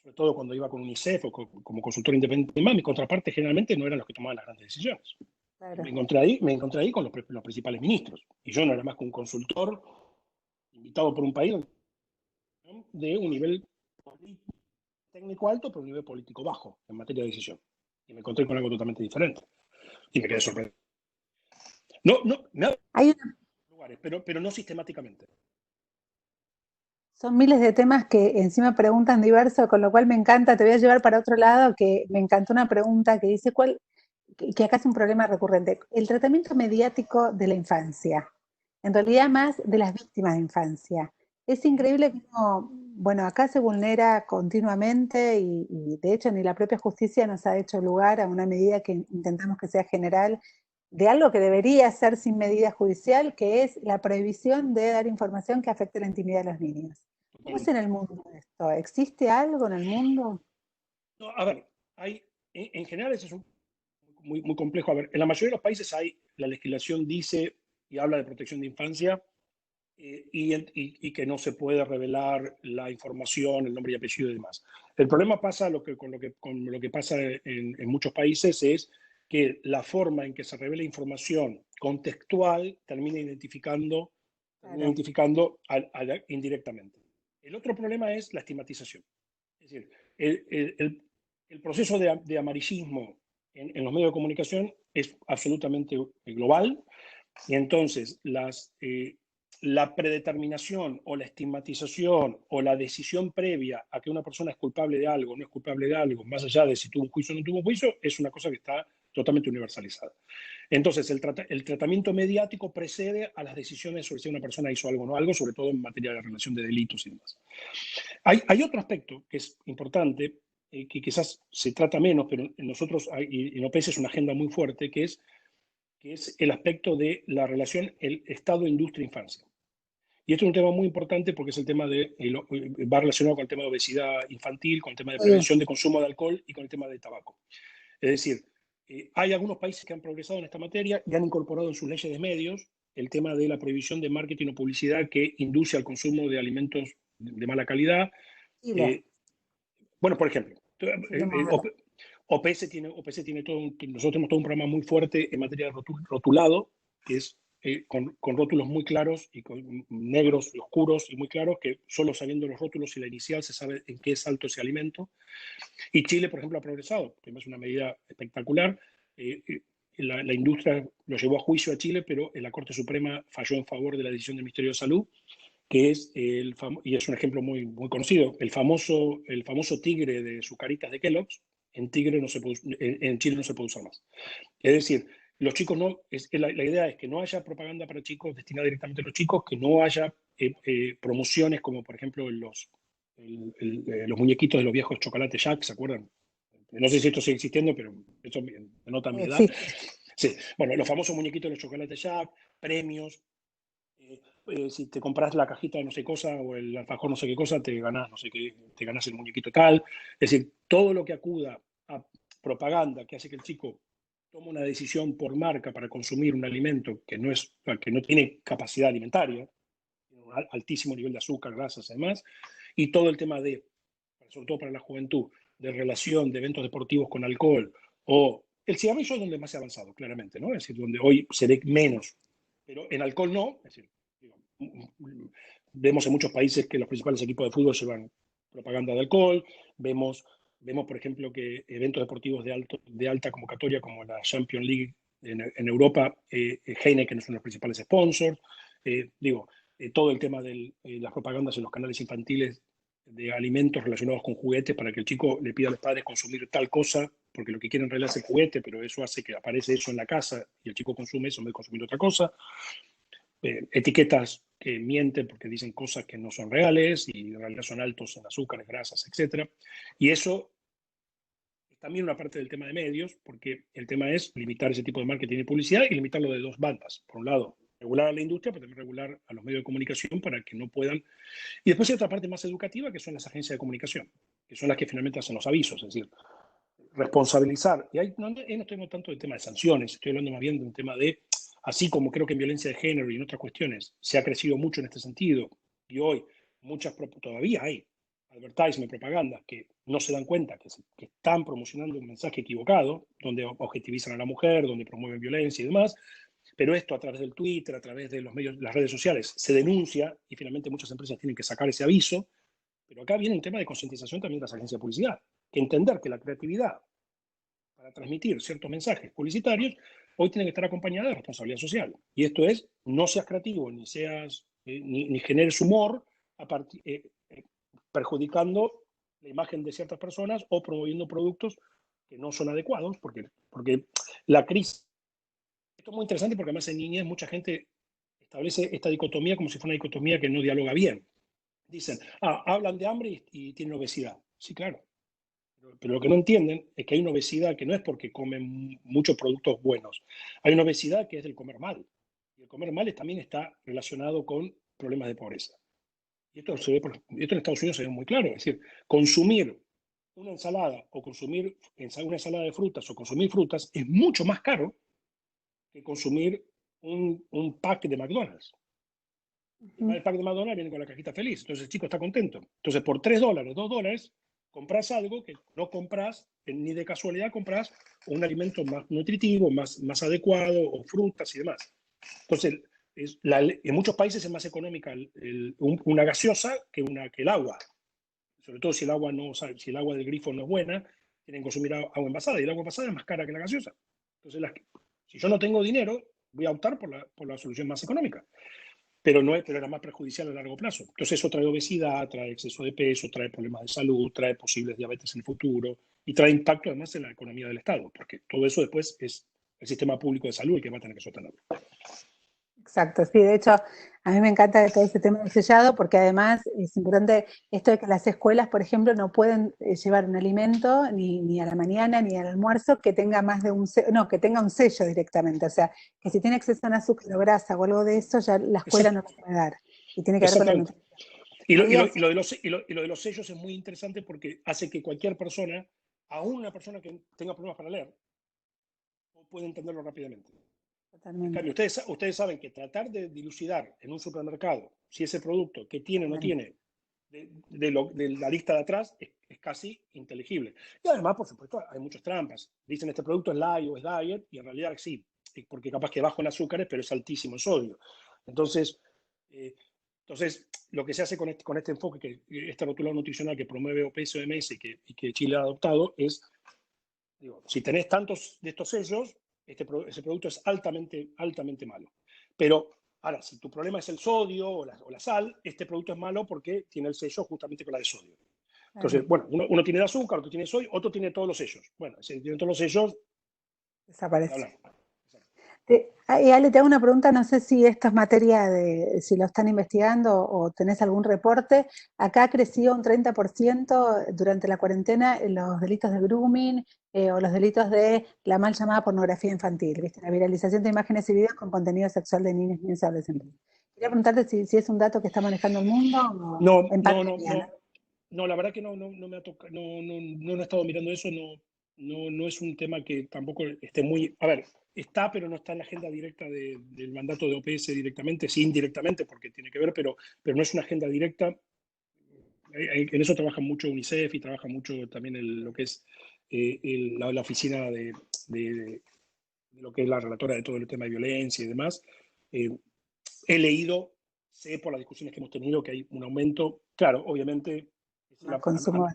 sobre todo cuando iba con UNICEF o como consultor independiente, mis contrapartes generalmente no eran los que tomaban las grandes decisiones. Claro. Me encontré ahí con los principales ministros, y yo no era más que un consultor invitado por un país de un nivel técnico alto, pero un nivel político bajo en materia de decisión. Y me encontré con algo totalmente diferente. Y me quedé sorprendido. Me ha Hay lugares, pero no sistemáticamente. Son miles de temas que encima preguntan diverso, con lo cual me encanta. Te voy a llevar para otro lado, que me encantó una pregunta que dice, que acá es un problema recurrente, el tratamiento mediático de la infancia, en realidad más de las víctimas de infancia. Es increíble cómo, bueno, acá se vulnera continuamente y de hecho ni la propia justicia nos ha hecho lugar a una medida que intentamos que sea general de algo que debería ser sin medida judicial, que es la prohibición de dar información que afecte la intimidad de los niños. ¿Cómo es en el mundo esto? ¿Existe algo en el mundo? No, a ver, en general eso es muy complejo. A ver, en la mayoría de los países la legislación dice y habla de protección de infancia y que no se puede revelar la información, el nombre y apellido y demás. El problema pasa con lo que pasa en muchos países es que la forma en que se revela información contextual termina identificando indirectamente. El otro problema es la estigmatización. Es decir, el proceso de amarillismo en los medios de comunicación es absolutamente global y entonces la predeterminación o la estigmatización o la decisión previa a que una persona es culpable de algo o no es culpable de algo, más allá de si tuvo un juicio o no tuvo un juicio, es una cosa que está totalmente universalizada. Entonces, el tratamiento mediático precede a las decisiones sobre si una persona hizo algo o no algo, sobre todo en materia de relación de delitos y demás. Hay otro aspecto que es importante, que quizás se trata menos, pero en nosotros en OPS es una agenda muy fuerte, que es el aspecto de la relación el Estado, industria, infancia. Y esto es un tema muy importante porque es el tema va relacionado con el tema de obesidad infantil, con el tema de prevención de consumo de alcohol y con el tema de tabaco. Es decir, hay algunos países que han progresado en esta materia y han incorporado en sus leyes de medios el tema de la prohibición de marketing o publicidad que induce al consumo de alimentos de mala calidad. Bueno, por ejemplo, OPS tiene nosotros tenemos todo un programa muy fuerte en materia de rotulado, que es con rótulos muy claros y con negros y oscuros y muy claros, que solo sabiendo los rótulos y la inicial se sabe en qué es alto ese alimento. Y Chile, por ejemplo, ha progresado, que es una medida espectacular. La industria lo llevó a juicio a Chile, pero la Corte Suprema falló en favor de la decisión del Ministerio de Salud, que es y es un ejemplo muy conocido, el famoso tigre de Zucaritas de Kellogg's, en Chile no se puede usar más. Es decir, los chicos la idea es que no haya propaganda para chicos destinada directamente a los chicos, que no haya promociones como, por ejemplo, los muñequitos de los viejos chocolates Jack, ¿se acuerdan? No sé si esto sigue existiendo, pero eso me denota mi edad. Sí, bueno, los famosos muñequitos de los chocolates Jack, premios. Si te compras la cajita de no sé cosa o el alfajor no sé qué cosa, te ganas no sé qué, te ganas el muñequito tal. Es decir, todo lo que acuda a propaganda que hace que el chico tome una decisión por marca para consumir un alimento que no tiene capacidad alimentaria, tiene un altísimo nivel de azúcar, grasas y demás, y todo el tema sobre todo para la juventud, de relación de eventos deportivos con alcohol, o el cigarrillo es donde más se ha avanzado, claramente, ¿no? Es decir, donde hoy se ve menos, pero en alcohol no. Es decir, vemos en muchos países que los principales equipos de fútbol llevan propaganda de alcohol, vemos por ejemplo, que eventos deportivos de alta convocatoria como la Champions League en Europa, Heineken es uno de los principales sponsors. Todo el tema de las propagandas en los canales infantiles de alimentos relacionados con juguetes para que el chico le pida a los padres consumir tal cosa, porque lo que quieren en realidad es el juguete, pero eso hace que aparece eso en la casa y el chico consume eso en vez de consumir otra cosa. Etiquetas que mienten porque dicen cosas que no son reales y en realidad son altos en azúcares, grasas, etc. Y eso es también una parte del tema de medios, porque el tema es limitar ese tipo de marketing y publicidad y limitarlo de dos bandas. Por un lado, regular a la industria, pero también regular a los medios de comunicación para que no puedan. Y después hay otra parte más educativa, que son las agencias de comunicación, que son las que finalmente hacen los avisos, es decir, responsabilizar. Y ahí no estoy hablando tanto del tema de sanciones, estoy hablando más bien de un tema de, así como creo que en violencia de género y en otras cuestiones se ha crecido mucho en este sentido, y hoy todavía hay advertisement, propaganda, que no se dan cuenta que están promocionando un mensaje equivocado, donde objetivizan a la mujer, donde promueven violencia y demás, pero esto a través del Twitter, a través de los medios, las redes sociales, se denuncia y finalmente muchas empresas tienen que sacar ese aviso. Pero acá viene un tema de concientización también de las agencias de publicidad, que entender que la creatividad para transmitir ciertos mensajes publicitarios hoy tiene que estar acompañada de responsabilidad social. Y esto es, no seas creativo, ni ni generes humor perjudicando la imagen de ciertas personas o promoviendo productos que no son adecuados, porque la crisis, esto es muy interesante porque además en niñez mucha gente establece esta dicotomía como si fuera una dicotomía que no dialoga bien. Dicen, hablan de hambre y tienen obesidad. Sí, claro. Pero lo que no entienden es que hay una obesidad que no es porque comen muchos productos buenos. Hay una obesidad que es del comer mal. Y el comer mal también está relacionado con problemas de pobreza. Y esto en Estados Unidos se ve muy claro. Es decir, consumir una ensalada o consumir una ensalada de frutas o consumir frutas es mucho más caro que consumir un pack de McDonald's. El pack de McDonald's viene con la cajita feliz, entonces el chico está contento. Entonces, por $3, $2, compras algo que no compras, ni de casualidad compras un alimento más nutritivo, más adecuado, o frutas y demás. Entonces, en muchos países es más económica una gaseosa que el agua. Sobre todo si si el agua del grifo no es buena, tienen que consumir agua envasada, y el agua envasada es más cara que la gaseosa. Entonces, si yo no tengo dinero, voy a optar por la solución más económica. Pero era más perjudicial a largo plazo. Entonces eso trae obesidad, trae exceso de peso, trae problemas de salud, trae posibles diabetes en el futuro y trae impacto además en la economía del Estado, porque todo eso después es el sistema público de salud el que va a tener que sostenerlo. Exacto, sí, de hecho, a mí me encanta todo ese tema del sellado porque además es importante esto de que las escuelas, por ejemplo, no pueden llevar un alimento ni a la mañana ni al almuerzo que tenga más de que tenga un sello directamente, o sea, que si tiene exceso en azúcar o grasa o algo de eso, ya la escuela no lo puede dar y tiene que ver con la nutrición. Y lo de los sellos es muy interesante porque hace que cualquier persona, aún una persona que tenga problemas para leer, puede entenderlo rápidamente. Totalmente. En cambio, ustedes saben que tratar de dilucidar en un supermercado si ese producto que tiene o no tiene de la lista de atrás es casi inteligible. Y además, por supuesto, hay muchas trampas. Dicen este producto es light o es diet y en realidad sí, porque capaz que bajo en azúcares, pero es altísimo en sodio. Entonces, lo que se hace con este enfoque, este rotulado nutricional que promueve OPS-OMS y que Chile ha adoptado es, si tenés tantos de estos sellos, ese producto es altamente malo. Pero ahora, si tu problema es el sodio o la sal, este producto es malo porque tiene el sello justamente con la de sodio. Entonces, bueno, uno tiene el azúcar, otro tiene sodio, otro tiene todos los sellos. Bueno, si tiene todos los sellos, desaparece. Ale, te hago una pregunta, no sé si esto es materia si lo están investigando o tenés algún reporte. Acá creció un 30% durante la cuarentena los delitos de grooming o los delitos de la mal llamada pornografía infantil, ¿viste? La viralización de imágenes y videos con contenido sexual de niños, niñas y adolescentes. Quería preguntarte si es un dato que está manejando el mundo o no, la verdad que no me ha tocado, no he estado mirando eso, no es un tema que tampoco esté muy, a ver, está, pero no está en la agenda directa del mandato de OPS directamente, sí indirectamente porque tiene que ver, pero no es una agenda directa. En eso trabaja mucho UNICEF y trabaja mucho también lo que es la oficina de lo que es la relatora de todo el tema de violencia y demás. He leído, sé por las discusiones que hemos tenido que hay un aumento, claro, obviamente. Consumo.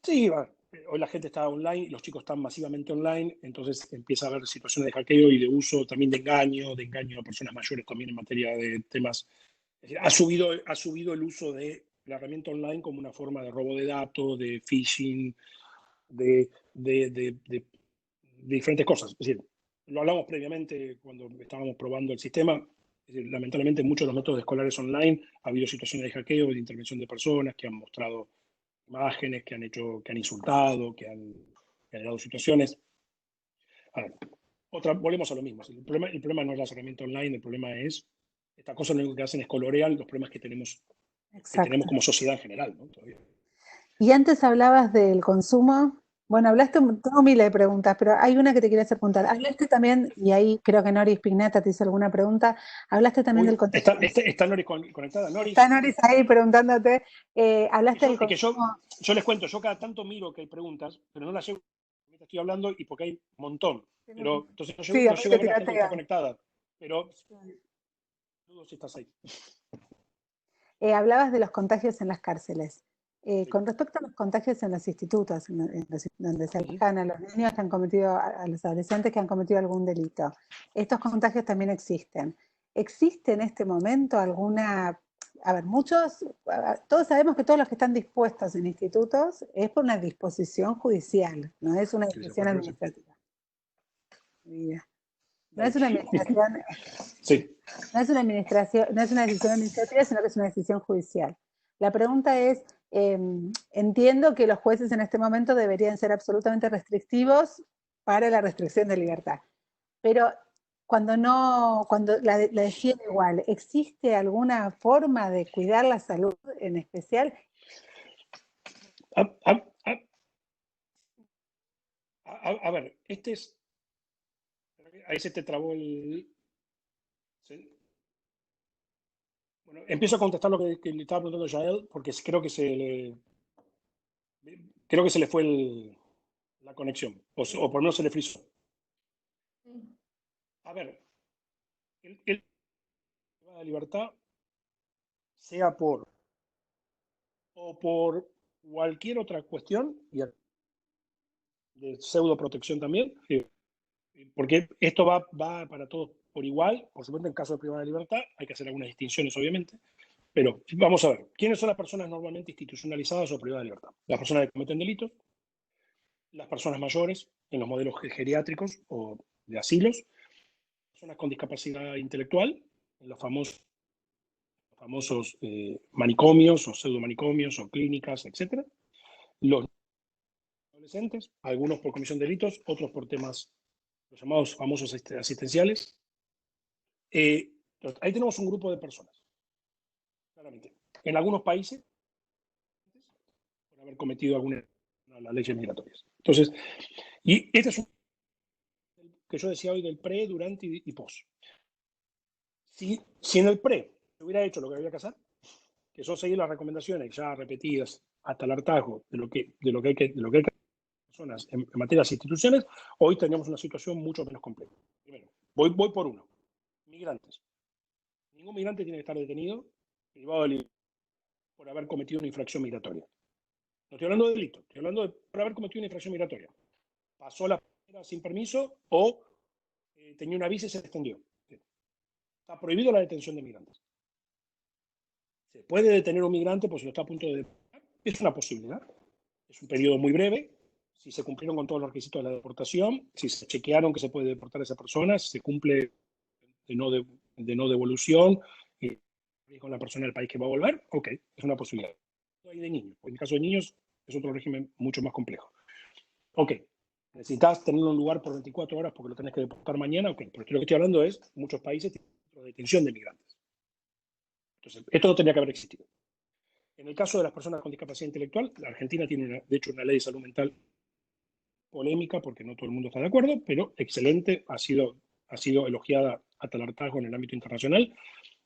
Sí, hoy la gente está online, los chicos están masivamente online, entonces empieza a haber situaciones de hackeo y de uso también de engaño a personas mayores también en materia de temas. Ha subido el uso de la herramienta online como una forma de robo de datos, de phishing, de diferentes cosas. Es decir, lo hablamos previamente cuando estábamos probando el sistema. Es decir, lamentablemente, en muchos de los métodos escolares online ha habido situaciones de hackeo, de intervención de personas que han mostrado imágenes, que han insultado, que han generado situaciones. Ahora, volvemos a lo mismo. El problema no es el acercamiento online, el problema es, esta cosa lo único que hacen es colorear los problemas que tenemos como sociedad en general, ¿no? Todavía. Y antes hablabas del consumo. Bueno, tengo miles de preguntas, pero hay una que te quería hacer preguntar. Hablaste también, y ahí creo que Noris Pignata te hizo alguna pregunta, hablaste también del contexto. Está Noris conectada. Noris. Está Noris ahí preguntándote. Hablaste del consumo. Yo les cuento, yo cada tanto miro que hay preguntas, pero no las llevo mientras estoy hablando y porque hay un montón. Pero entonces no llego a ver la gente que está conectada. Pero dudo si estás ahí. Hablabas de los contagios en las cárceles. Con respecto a los contagios en los institutos, donde se alojan a los niños que han cometido, a los adolescentes que han cometido algún delito, estos contagios también existen. ¿Existe en este momento alguna... A ver, todos sabemos que todos los que están dispuestos en institutos es por una disposición judicial, no es una decisión administrativa. No es una administración... Sí. No es una decisión administrativa, sino que es una decisión judicial. La pregunta es, entiendo que los jueces en este momento deberían ser absolutamente restrictivos para la restricción de libertad, pero cuando la defiende igual, ¿existe alguna forma de cuidar la salud en especial? A ver, ahí se te trabó el... ¿Sí? Bueno, empiezo a contestar lo que le estaba preguntando a Yael, porque creo que se le fue la conexión, o por lo menos se le frizó. A ver, la libertad, sea por cualquier otra cuestión, y de pseudo protección también, porque esto va para todos por igual. Por supuesto, en caso de privada de libertad hay que hacer algunas distinciones, obviamente, pero vamos a ver, ¿quiénes son las personas normalmente institucionalizadas o privadas de libertad? Las personas que cometen delitos, las personas mayores en los modelos geriátricos o de asilos, personas con discapacidad intelectual, en los famosos manicomios o pseudomanicomios o clínicas, etc. Los adolescentes, algunos por comisión de delitos, otros por temas, los llamados famosos asistenciales. Ahí tenemos un grupo de personas, claramente. En algunos países, por haber cometido alguna de las leyes migratorias. Entonces, y este es un que yo decía hoy del pre, durante y post. Si en el pre se hubiera hecho lo que había que hacer, que son seguir las recomendaciones ya repetidas hasta el hartazgo de lo que hay que personas en materia de instituciones, hoy tendríamos una situación mucho menos compleja. Primero, voy por uno. Migrantes. Ningún migrante tiene que estar detenido, privado de libertad, por haber cometido una infracción migratoria. No estoy hablando de delito, estoy hablando de por haber cometido una infracción migratoria. Pasó la frontera sin permiso o tenía una visa y se extendió. Está prohibido la detención de migrantes. Se puede detener un migrante por si lo está a punto de deportar. Es una posibilidad. Es un periodo muy breve. Si se cumplieron con todos los requisitos de la deportación, si se chequearon que se puede deportar a esa persona, si se cumple de no devolución con la persona del país que va a volver, ok, es una posibilidad. Y de niños. En el caso de niños es otro régimen mucho más complejo. Ok, necesitas tener un lugar por 24 horas porque lo tenés que deportar mañana, ok, pero lo que estoy hablando es muchos países tienen detención de migrantes. Entonces, esto no tendría que haber existido. En el caso de las personas con discapacidad intelectual, la Argentina tiene, de hecho, una ley de salud mental polémica porque no todo el mundo está de acuerdo, pero excelente, ha sido elogiada hasta el hartazgo en el ámbito internacional,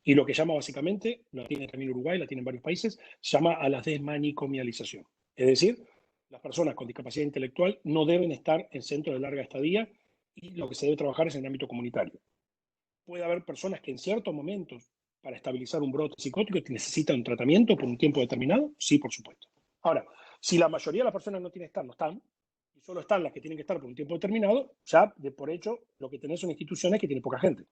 y lo que llama básicamente, la tiene también Uruguay, la tiene en varios países, se llama a la desmanicomialización. Es decir, las personas con discapacidad intelectual no deben estar en centros de larga estadía y lo que se debe trabajar es en el ámbito comunitario. Puede haber personas que en ciertos momentos, para estabilizar un brote psicótico, necesitan un tratamiento por un tiempo determinado, sí, por supuesto. Ahora, si la mayoría de las personas no tienen que estar, no están, y solo están las que tienen que estar por un tiempo determinado, ya de por hecho lo que tenés son instituciones que tienen poca gente.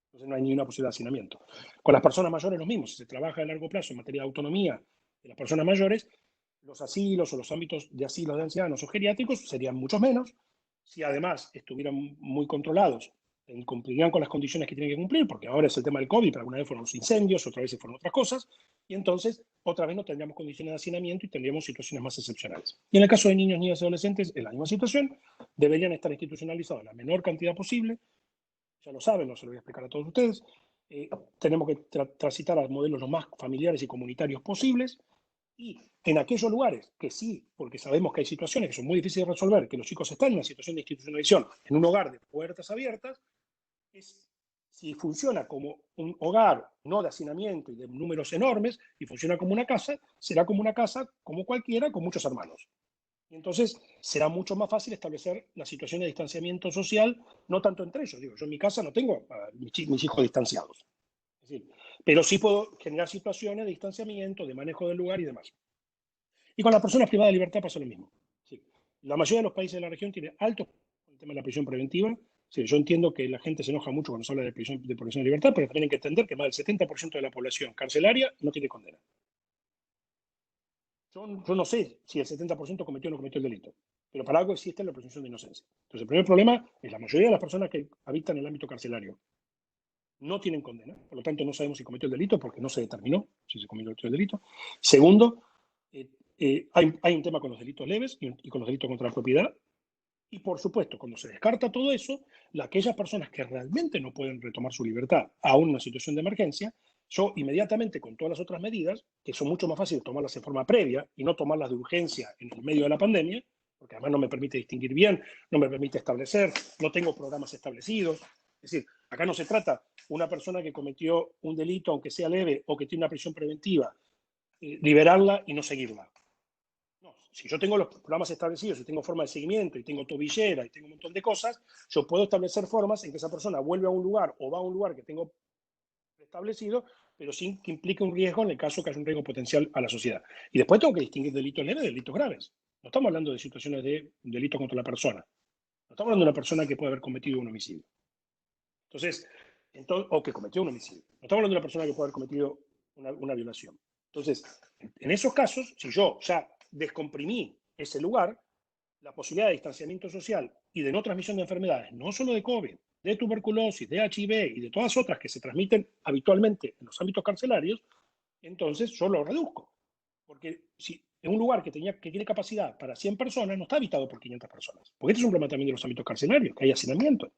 Entonces no hay ninguna posibilidad de hacinamiento. Con las personas mayores lo mismo, si se trabaja a largo plazo en materia de autonomía de las personas mayores, los asilos o los ámbitos de asilos de ancianos o geriátricos serían mucho menos. Si además estuvieran muy controlados cumplirían con las condiciones que tienen que cumplir, porque ahora es el tema del COVID, pero alguna vez fueron los incendios, otra vez fueron otras cosas, y entonces otra vez no tendríamos condiciones de hacinamiento y tendríamos situaciones más excepcionales. Y en el caso de niños, niñas y adolescentes, es la misma situación, deberían estar institucionalizados la menor cantidad posible, ya lo saben, no se lo voy a explicar a todos ustedes, tenemos que transitar a modelos lo más familiares y comunitarios posibles, y en aquellos lugares que sí, porque sabemos que hay situaciones que son muy difíciles de resolver, que los chicos están en una situación de institucionalización, en un hogar de puertas abiertas, si funciona como un hogar no de hacinamiento y de números enormes, y funciona como una casa, será como una casa como cualquiera, con muchos hermanos. Y entonces será mucho más fácil establecer la situación de distanciamiento social, no tanto entre ellos. Digo, yo en mi casa no tengo a mis hijos distanciados. Es decir, pero sí puedo generar situaciones de distanciamiento, de manejo del lugar y demás. Y con las personas privadas de libertad pasa lo mismo. Sí. La mayoría de los países de la región tiene alto el tema de la prisión preventiva. Sí, yo entiendo que la gente se enoja mucho cuando se habla de prisión de libertad, pero también hay que entender que más del 70% de la población carcelaria no tiene condena. Yo no sé si el 70% cometió o no cometió el delito, pero para algo existe la presunción de inocencia. Entonces, el primer problema es la mayoría de las personas que habitan en el ámbito carcelario no tienen condena, por lo tanto no sabemos si cometió el delito porque no se determinó si se cometió el delito. Segundo, hay un tema con los delitos leves y con los delitos contra la propiedad. Y por supuesto, cuando se descarta todo eso, aquellas personas que realmente no pueden retomar su libertad aún en una situación de emergencia, yo inmediatamente con todas las otras medidas, que son mucho más fáciles tomarlas en forma previa y no tomarlas de urgencia en el medio de la pandemia, porque además no me permite distinguir bien, no me permite establecer, no tengo programas establecidos. Es decir, acá no se trata una persona que cometió un delito, aunque sea leve, o que tiene una prisión preventiva, liberarla y no seguirla. No, si yo tengo los programas establecidos y tengo forma de seguimiento y tengo tobillera y tengo un montón de cosas, yo puedo establecer formas en que esa persona vuelve a un lugar o va a un lugar que tengo establecido, pero sin que implique un riesgo en el caso que haya un riesgo potencial a la sociedad. Y después tengo que distinguir delitos leves de delitos graves. No estamos hablando de situaciones de delito contra la persona. No estamos hablando de una persona que puede haber cometido un homicidio. Entonces, o que cometió un homicidio. No estamos hablando de una persona que puede haber cometido una violación. Entonces, en esos casos, si yo ya descomprimí ese lugar, la posibilidad de distanciamiento social y de no transmisión de enfermedades, no solo de COVID, de tuberculosis, de HIV y de todas otras que se transmiten habitualmente en los ámbitos carcelarios, entonces yo lo reduzco. Porque si en un lugar que tiene capacidad para 100 personas, no está habitado por 500 personas. Porque este es un problema también de los ámbitos carcelarios, que hay hacinamiento,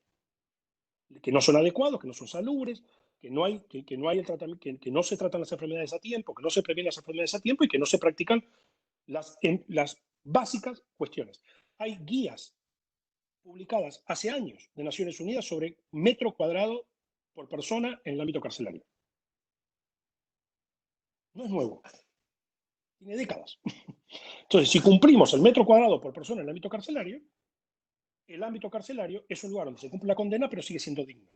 que no son adecuados, que no son salubres, que no hay el tratamiento, que no se tratan las enfermedades a tiempo, que no se previenen las enfermedades a tiempo y que no se practican las básicas cuestiones. Hay guías publicadas hace años de Naciones Unidas sobre metro cuadrado por persona en el ámbito carcelario. No es nuevo, tiene décadas. Entonces, si cumplimos el metro cuadrado por persona en el ámbito carcelario es un lugar donde se cumple la condena, pero sigue siendo digno.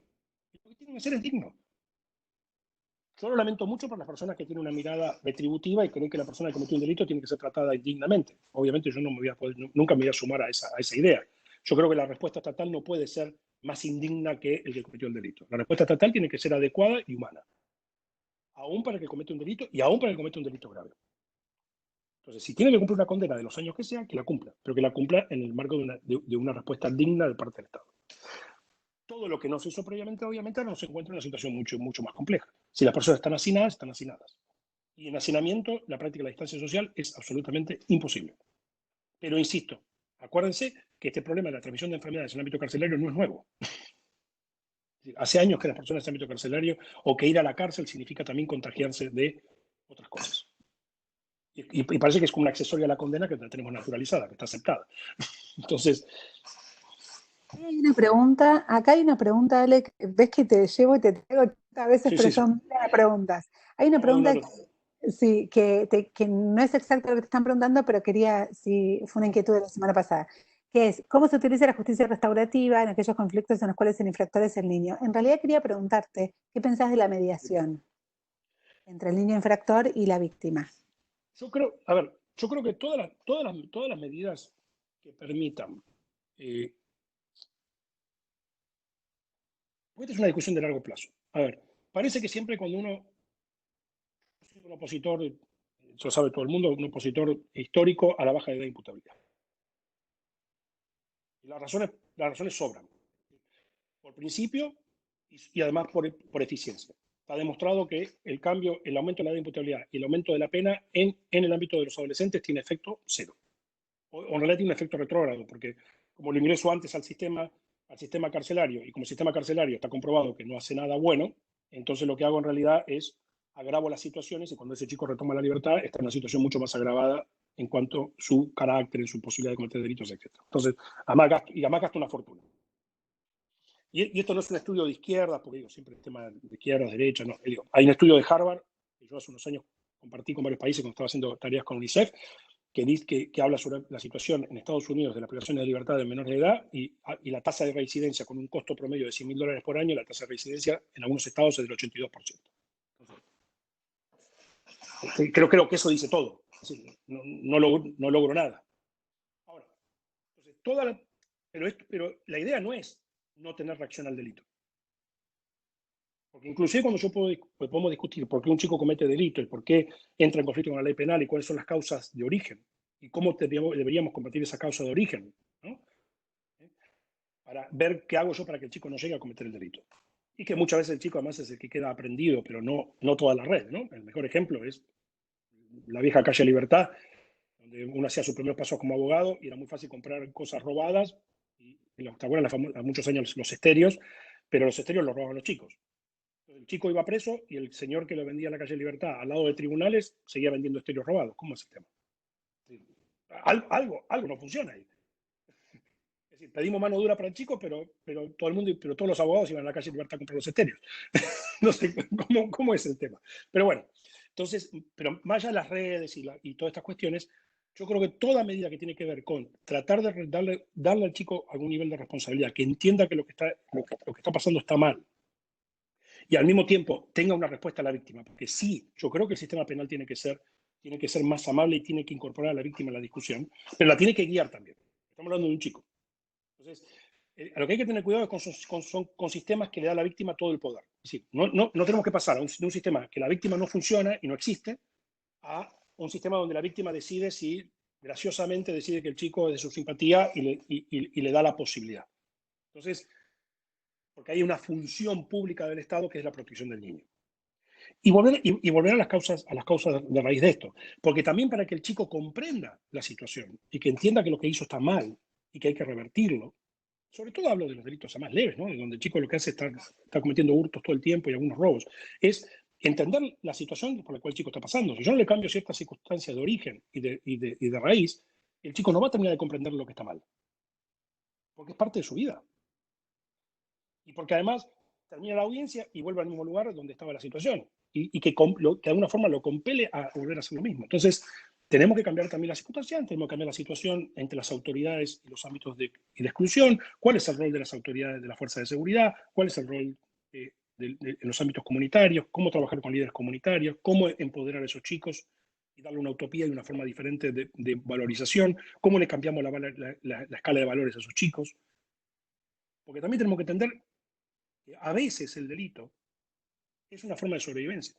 Y lo que tiene que ser es digno. Yo lo lamento mucho por las personas que tienen una mirada retributiva y creen que la persona que cometió un delito tiene que ser tratada indignamente. Obviamente yo nunca me voy a sumar a esa idea. Yo creo que la respuesta estatal no puede ser más indigna que el que cometió el delito. La respuesta estatal tiene que ser adecuada y humana. Aún para el que comete un delito y aún para el que comete un delito grave. Entonces, si tiene que cumplir una condena de los años que sea, que la cumpla, pero que la cumpla en el marco de una respuesta digna de parte del Estado. Todo lo que no se hizo previamente, obviamente, ahora se encuentra en una situación mucho, mucho más compleja. Si las personas están hacinadas, están hacinadas. Y en hacinamiento, la práctica de la distancia social es absolutamente imposible. Pero insisto, acuérdense que este problema de la transmisión de enfermedades en el ámbito carcelario no es nuevo. Hace años que las personas en el ámbito carcelario o que ir a la cárcel significa también contagiarse de otras cosas. Y parece que es como un accesorio a la condena que la tenemos naturalizada, que está aceptada. Entonces... Hay una pregunta, acá hay una pregunta, Ale, ves que te llevo y te traigo a veces, Sí, pero sí, son preguntas. Hay una pregunta sí, que no es exacto lo que te están preguntando, pero fue una inquietud de la semana pasada, que es, ¿cómo se utiliza la justicia restaurativa en aquellos conflictos en los cuales el infractor es el niño? En realidad quería preguntarte, ¿qué pensás de la mediación entre el niño infractor y la víctima? Yo creo que todas las medidas que permitan... esta es una discusión de largo plazo. A ver, parece que siempre cuando uno es un opositor, eso sabe todo el mundo, un opositor histórico a la baja de edad de imputabilidad. Y las razones sobran. por principio y además por eficiencia. Está demostrado que el aumento de la edad de imputabilidad y el aumento de la pena en el ámbito de los adolescentes tiene efecto cero. O en realidad tiene un efecto retrógrado, porque como lo ingreso antes al sistema carcelario, y como el sistema carcelario está comprobado que no hace nada bueno, entonces lo que hago en realidad es agravo las situaciones, y cuando ese chico retoma la libertad está en una situación mucho más agravada en cuanto a su carácter, en su posibilidad de cometer delitos, etc. Entonces, además gasta una fortuna. Y esto no es un estudio de izquierda, porque digo, siempre el tema de izquierda, derecha, no. Digo, hay un estudio de Harvard, que yo hace unos años compartí con varios países cuando estaba haciendo tareas con UNICEF, que habla sobre la situación en Estados Unidos de la privación de libertad de menores de edad y la tasa de reincidencia con un costo promedio de $100.000 por año, la tasa de reincidencia en algunos estados es del 82%. Entonces, creo que eso dice todo. Así, no logro nada. Ahora, entonces, pero la idea no es no tener reacción al delito. Porque inclusive cuando podemos discutir por qué un chico comete delito y por qué entra en conflicto con la ley penal y cuáles son las causas de origen y cómo deberíamos combatir esa causa de origen, ¿no? Para ver qué hago yo para que el chico no llegue a cometer el delito. Y que muchas veces el chico además es el que queda aprendido, pero no toda la red, ¿no? El mejor ejemplo es la vieja calle Libertad, donde uno hacía sus primeros pasos como abogado y era muy fácil comprar cosas robadas. ¿Te acuerdas a muchos años los estéreos? Pero los estéreos los robaban los chicos. El chico iba preso y el señor que lo vendía en la calle Libertad al lado de tribunales seguía vendiendo estéreos robados. ¿Cómo es el tema? Algo no funciona ahí. Es decir, pedimos mano dura para el chico, pero todos los abogados iban a la calle Libertad a comprar los estéreos. No sé cómo es el tema. Pero bueno, entonces, pero más allá de las redes y todas estas cuestiones, yo creo que toda medida que tiene que ver con tratar de darle al chico algún nivel de responsabilidad, que entienda que lo que está pasando está mal, y al mismo tiempo tenga una respuesta a la víctima, porque sí, yo creo que el sistema penal tiene que ser más amable y tiene que incorporar a la víctima en la discusión, pero la tiene que guiar también. Estamos hablando de un chico. Entonces, a lo que hay que tener cuidado es con sistemas que le da a la víctima todo el poder. Es decir, no tenemos que pasar de un sistema que la víctima no funciona y no existe a un sistema donde la víctima decide si graciosamente decide que el chico es de su simpatía y le da la posibilidad. Entonces, porque hay una función pública del Estado que es la protección del niño. Y volver a las causas de raíz de esto. Porque también para que el chico comprenda la situación y que entienda que lo que hizo está mal y que hay que revertirlo, sobre todo hablo de los delitos más leves, ¿no? Donde el chico lo que hace está cometiendo hurtos todo el tiempo y algunos robos, es entender la situación por la cual el chico está pasando. Si yo no le cambio ciertas circunstancias de origen y de raíz, el chico no va a terminar de comprender lo que está mal. Porque es parte de su vida. Y porque además termina la audiencia y vuelve al mismo lugar donde estaba la situación. Y que de alguna forma lo compele a volver a hacer lo mismo. Entonces, tenemos que cambiar también la circunstancia, tenemos que cambiar la situación entre las autoridades y los ámbitos de exclusión, cuál es el rol de las autoridades de la fuerza de seguridad, cuál es el rol en los ámbitos comunitarios, cómo trabajar con líderes comunitarios, cómo empoderar a esos chicos y darle una utopía y una forma diferente de valorización, cómo le cambiamos la escala de valores a esos chicos. Porque también tenemos que entender que a veces el delito es una forma de sobrevivencia.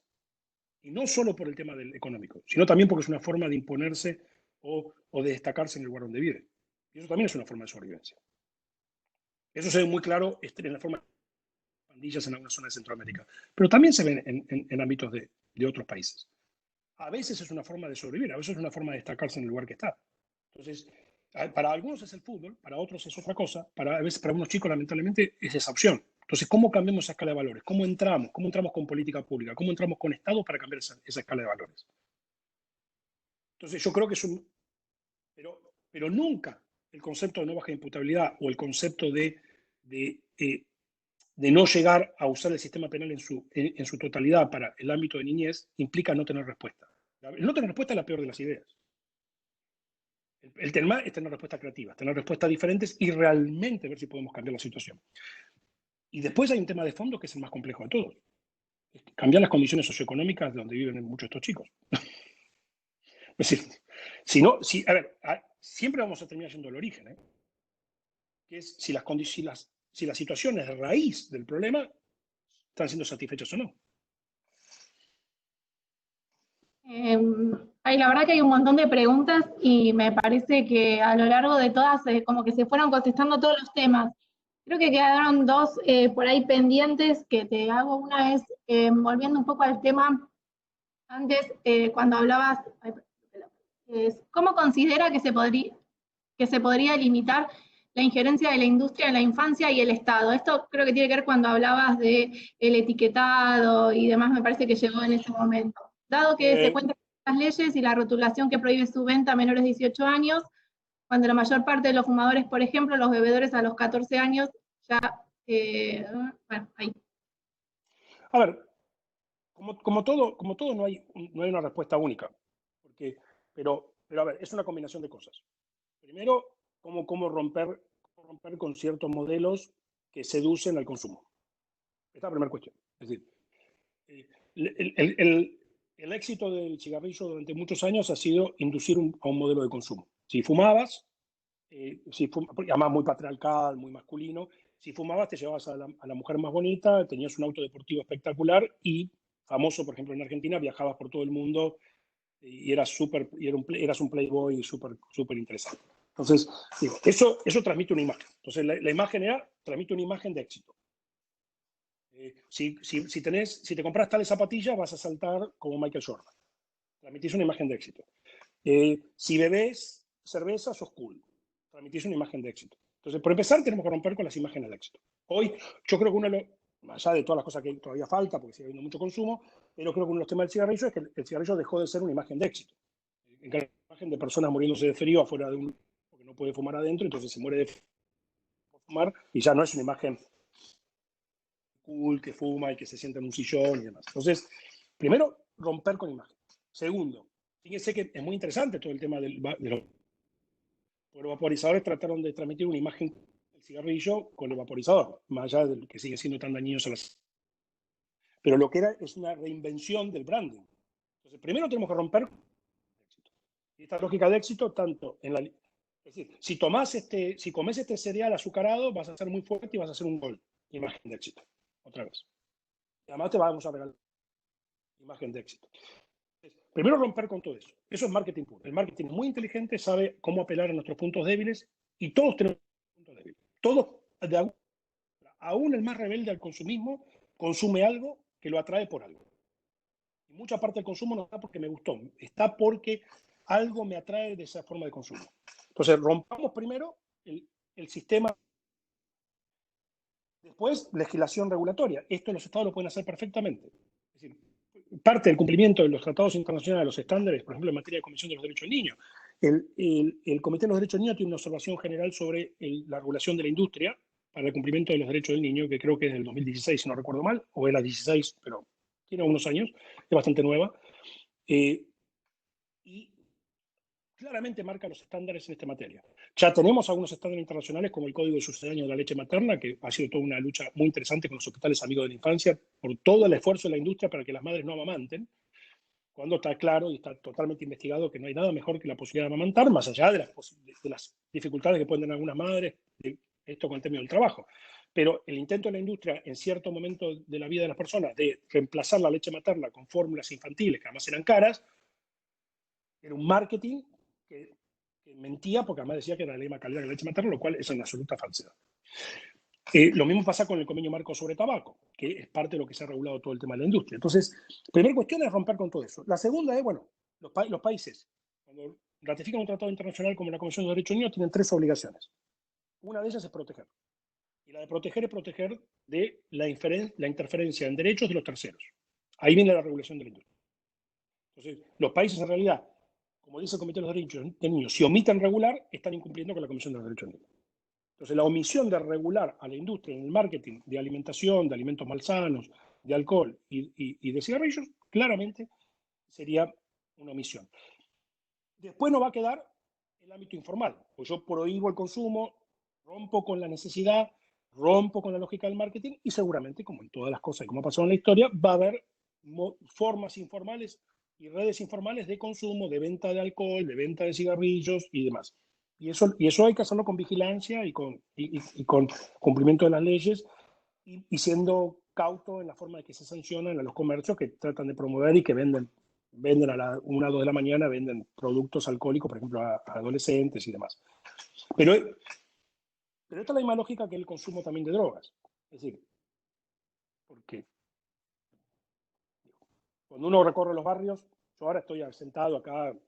Y no solo por el tema del económico, sino también porque es una forma de imponerse o de destacarse en el lugar donde vive. Y eso también es una forma de sobrevivencia. Eso se ve muy claro en la forma de pandillas en algunas zonas de Centroamérica. Pero también se ven en ámbitos de otros países. A veces es una forma de sobrevivir, a veces es una forma de destacarse en el lugar que está. Entonces, para algunos es el fútbol, para otros es otra cosa, a veces para unos chicos lamentablemente es esa opción. Entonces, ¿cómo cambiamos esa escala de valores? ¿Cómo entramos con política pública? ¿Cómo entramos con Estado para cambiar esa escala de valores? Entonces, yo creo que es pero nunca el concepto de no baja imputabilidad o el concepto de no llegar a usar el sistema penal en su totalidad para el ámbito de niñez implica no tener respuesta. El no tener respuesta es la peor de las ideas. El tema es tener respuestas creativas, tener respuestas diferentes y realmente ver si podemos cambiar la situación. Y después hay un tema de fondo que es el más complejo de todos. Es cambiar las condiciones socioeconómicas de donde viven muchos de estos chicos. Es decir, siempre vamos a terminar yendo al origen, ¿eh? Que es si las situaciones de raíz del problema están siendo satisfechas o no. La verdad que hay un montón de preguntas y me parece que a lo largo de todas como que se fueron contestando todos los temas. Creo que quedaron dos por ahí pendientes que te hago. Una es, volviendo un poco al tema, antes cuando hablabas, ¿cómo considera que se podría limitar la injerencia de la industria en la infancia y el Estado? Esto creo que tiene que ver cuando hablabas de el etiquetado y demás, me parece que llegó en ese momento. Dado que se cuentan las leyes y la rotulación que prohíbe su venta a menores de 18 años, cuando la mayor parte de los fumadores, por ejemplo, los bebedores a los 14 años, ya, bueno, ahí. A ver, como todo no hay una respuesta única, pero a ver, es una combinación de cosas. Primero, cómo romper con ciertos modelos que seducen al consumo. Esta es la primera cuestión. Es decir, el éxito del cigarrillo durante muchos años ha sido inducir a un modelo de consumo. Si fumabas, además muy patriarcal, muy masculino, si fumabas te llevabas a la mujer más bonita, tenías un auto deportivo espectacular y famoso, por ejemplo, en Argentina, viajabas por todo el mundo y eras un playboy súper interesante. Entonces, digo, eso transmite una imagen. Entonces, la imagen transmite una imagen de éxito. Si te compras tales zapatillas, vas a saltar como Michael Jordan. Transmitís una imagen de éxito. Si bebés cerveza, sos cool. Transmitís una imagen de éxito. Entonces, por empezar, tenemos que romper con las imágenes de éxito. Hoy, yo creo que más allá de todas las cosas que todavía falta, porque sigue habiendo mucho consumo, pero creo que uno de los temas del cigarrillo es que el cigarrillo dejó de ser una imagen de éxito. Una imagen de personas muriéndose de frío afuera de un... porque no puede fumar adentro, entonces se muere de fumar y ya no es una imagen cool que fuma y que se sienta en un sillón y demás. Entonces, primero, romper con imagen. Segundo, fíjense que es muy interesante todo el tema de los vaporizadores. Trataron de transmitir una imagen del cigarrillo con el vaporizador, más allá de que sigue siendo tan dañinos a las... Pero lo que era es una reinvención del branding. Entonces, primero tenemos que romper y esta lógica de éxito tanto en la... Es decir, si comes este cereal azucarado, vas a ser muy fuerte y vas a hacer un gol. Imagen de éxito. Otra vez. Y además te vamos a regalar imagen de éxito. Entonces, primero romper con todo eso. Eso es marketing puro. El marketing es muy inteligente, sabe cómo apelar a nuestros puntos débiles y todos tenemos puntos débiles. Todos, aún el más rebelde al consumismo, consume algo que lo atrae por algo. Y mucha parte del consumo no está porque me gustó, está porque algo me atrae de esa forma de consumo. Entonces, rompamos primero el sistema. Después, legislación regulatoria. Esto los estados lo pueden hacer perfectamente. Es decir, parte del cumplimiento de los tratados internacionales, los estándares, por ejemplo, en materia de Comisión de los Derechos del Niño. El Comité de los Derechos del Niño tiene una observación general sobre la regulación de la industria para el cumplimiento de los derechos del niño, que creo que es del 2016, si no recuerdo mal, o era 16, pero tiene unos años, es bastante nueva. Y claramente marca los estándares en esta materia. Ya tenemos algunos estándares internacionales como el Código de Sucedáneos de la Leche Materna, que ha sido toda una lucha muy interesante con los hospitales amigos de la infancia por todo el esfuerzo de la industria para que las madres no amamanten, cuando está claro y está totalmente investigado que no hay nada mejor que la posibilidad de amamantar, más allá de las dificultades que pueden tener algunas madres, esto con el tema del trabajo. Pero el intento de la industria en cierto momento de la vida de las personas de reemplazar la leche materna con fórmulas infantiles, que además eran caras, era un marketing que mentía, porque además decía que era la misma calidad que la leche materna, lo cual es una absoluta falsedad. Lo mismo pasa con el convenio marco sobre tabaco, que es parte de lo que se ha regulado todo el tema de la industria. Entonces, primera cuestión es romper con todo eso. La segunda es, bueno, los países, cuando ratifican un tratado internacional como la Convención de los Derechos Niños, tienen tres obligaciones. Una de ellas es proteger. Y la de proteger es proteger de la interferencia en derechos de los terceros. Ahí viene la regulación de la industria. Entonces, los países en realidad, como dice el Comité de los Derechos del Niño, si omiten regular, están incumpliendo con la Convención de los Derechos del Niño. Entonces, la omisión de regular a la industria en el marketing de alimentación, de alimentos malsanos, de alcohol y de cigarrillos, claramente sería una omisión. Después nos va a quedar el ámbito informal. Pues yo prohíbo el consumo, rompo con la necesidad, rompo con la lógica del marketing y seguramente, como en todas las cosas y como ha pasado en la historia, va a haber formas informales y redes informales de consumo, de venta de alcohol, de venta de cigarrillos y demás. Y eso hay que hacerlo con vigilancia y con cumplimiento de las leyes y siendo cauto en la forma de que se sancionan a los comercios que tratan de promover y que venden a la 1 o 2 de la mañana, venden productos alcohólicos, por ejemplo, a adolescentes y demás. Pero Pero esta es la misma lógica que el consumo también de drogas. Es decir, porque cuando uno recorre los barrios, yo ahora estoy sentado acá en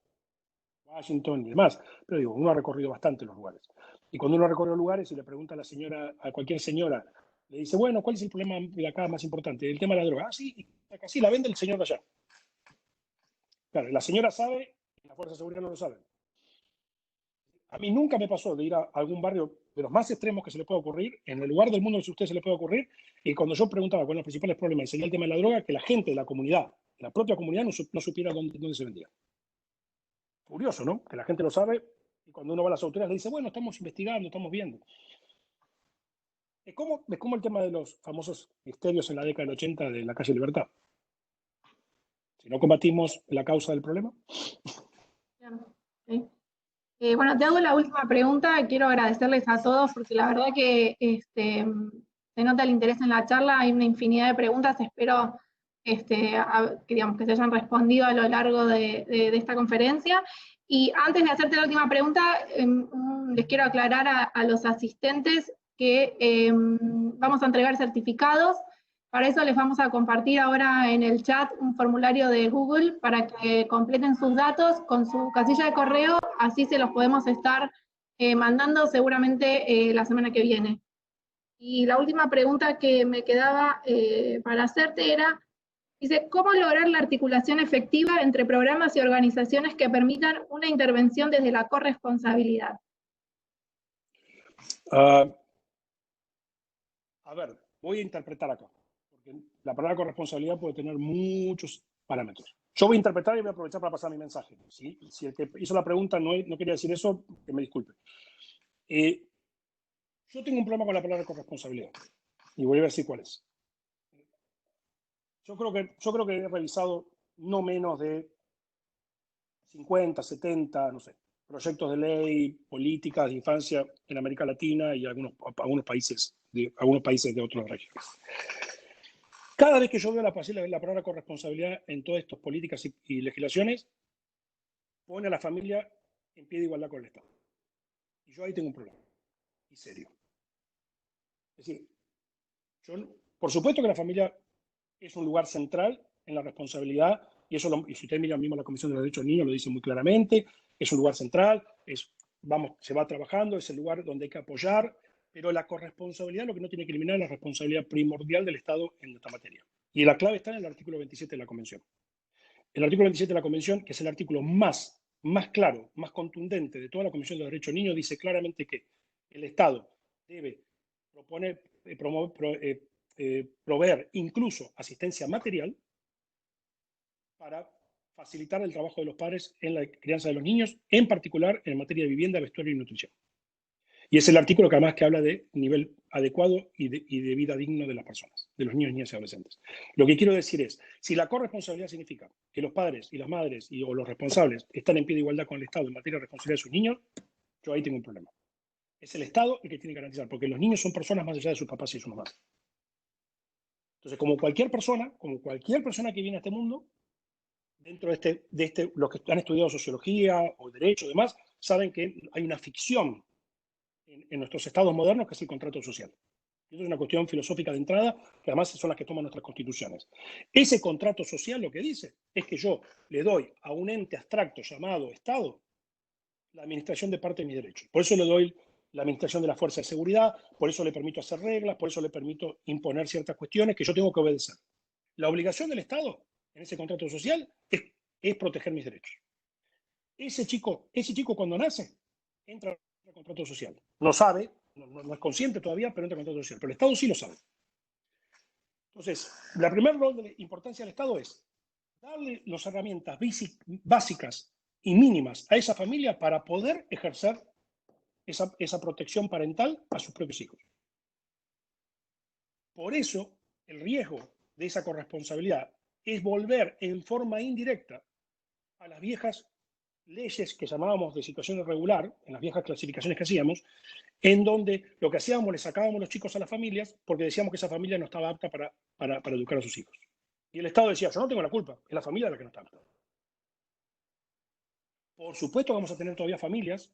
Washington y demás, pero digo, uno ha recorrido bastante los lugares. Y cuando uno recorre los lugares y le pregunta a la señora, a cualquier señora, le dice, bueno, ¿cuál es el problema de acá más importante? El tema de la droga. Ah, sí, acá sí, la vende el señor de allá. Claro, la señora sabe y la fuerza de seguridad no lo sabe. A mí nunca me pasó de ir a algún barrio de los más extremos que se le pueda ocurrir, en el lugar del mundo que a usted se le puede ocurrir, y cuando yo preguntaba cuáles eran los principales problemas y seguía el tema de la droga, que la gente de la comunidad, la propia comunidad, no supiera dónde se vendía. Curioso, ¿no? Que la gente lo sabe y cuando uno va a las autoridades le dice, bueno, estamos investigando, estamos viendo. Es como el tema de los famosos misterios en la década del 80 de la calle Libertad. Si no combatimos la causa del problema. Sí. Bueno, te hago la última pregunta. Quiero agradecerles a todos porque la verdad que se nota el interés en la charla. Hay una infinidad de preguntas. Espero digamos, que se hayan respondido a lo largo de esta conferencia. Y antes de hacerte la última pregunta, les quiero aclarar a los asistentes que vamos a entregar certificados. Para eso les vamos a compartir ahora en el chat un formulario de Google para que completen sus datos con su casilla de correo, así se los podemos estar mandando seguramente la semana que viene. Y la última pregunta que me quedaba para hacerte era, dice, ¿cómo lograr la articulación efectiva entre programas y organizaciones que permitan una intervención desde la corresponsabilidad? A ver, voy a interpretar acá. La palabra corresponsabilidad puede tener muchos parámetros. Yo voy a interpretar y voy a aprovechar para pasar mi mensaje. ¿Sí? Si el que hizo la pregunta no quería decir eso, que me disculpe. Yo tengo un problema con la palabra corresponsabilidad y voy a decir cuál es. Yo creo que he revisado no menos de 50, 70, no sé, proyectos de ley, políticas de infancia en América Latina y algunos países de otras regiones. Cada vez que yo veo la palabra corresponsabilidad en todas estas políticas y legislaciones, pone a la familia en pie de igualdad con el Estado. Y yo ahí tengo un problema, y serio. Es decir, por supuesto que la familia es un lugar central en la responsabilidad, y si usted mira mismo la Comisión de los Derechos del Niño lo dice muy claramente, es un lugar central, se va trabajando, es el lugar donde hay que apoyar, pero la corresponsabilidad lo que no tiene que eliminar es la responsabilidad primordial del Estado en esta materia. Y la clave está en el artículo 27 de la Convención. El artículo 27 de la Convención, que es el artículo más claro, más contundente de toda la Convención de los Derechos del Niño, dice claramente que el Estado debe proveer incluso asistencia material para facilitar el trabajo de los padres en la crianza de los niños, en particular en materia de vivienda, vestuario y nutrición. Y es el artículo que además que habla de nivel adecuado y de vida digno de las personas, de los niños, niñas y adolescentes. Lo que quiero decir es, si la corresponsabilidad significa que los padres y las madres o los responsables están en pie de igualdad con el Estado en materia de responsabilidad de sus niños, yo ahí tengo un problema. Es el Estado el que tiene que garantizar, porque los niños son personas más allá de sus papás y sus mamás. Entonces, como cualquier persona que viene a este mundo, dentro de los que han estudiado sociología o derecho y demás, saben que hay una ficción en nuestros estados modernos que es el contrato social. Eso es una cuestión filosófica de entrada, que además son las que toman nuestras constituciones. Ese contrato social lo que dice es que yo le doy a un ente abstracto llamado Estado la administración de parte de mis derechos. Por eso le doy la administración de las fuerzas de seguridad, por eso le permito hacer reglas, por eso le permito imponer ciertas cuestiones que yo tengo que obedecer. La obligación del Estado en ese contrato social es proteger mis derechos. Ese chico cuando nace entra en el contrato social. No sabe, no es consciente todavía, pero entra en el contrato social. Pero el Estado sí lo sabe. Entonces, la primera importancia del Estado es darle las herramientas básicas y mínimas a esa familia para poder ejercer esa protección parental a sus propios hijos. Por eso, el riesgo de esa corresponsabilidad es volver en forma indirecta a las viejas leyes que llamábamos de situación irregular, en las viejas clasificaciones que hacíamos, en donde lo que hacíamos, le sacábamos los chicos a las familias porque decíamos que esa familia no estaba apta para educar a sus hijos. Y el Estado decía, yo no tengo la culpa, es la familia la que no está apta. Por supuesto que vamos a tener todavía familias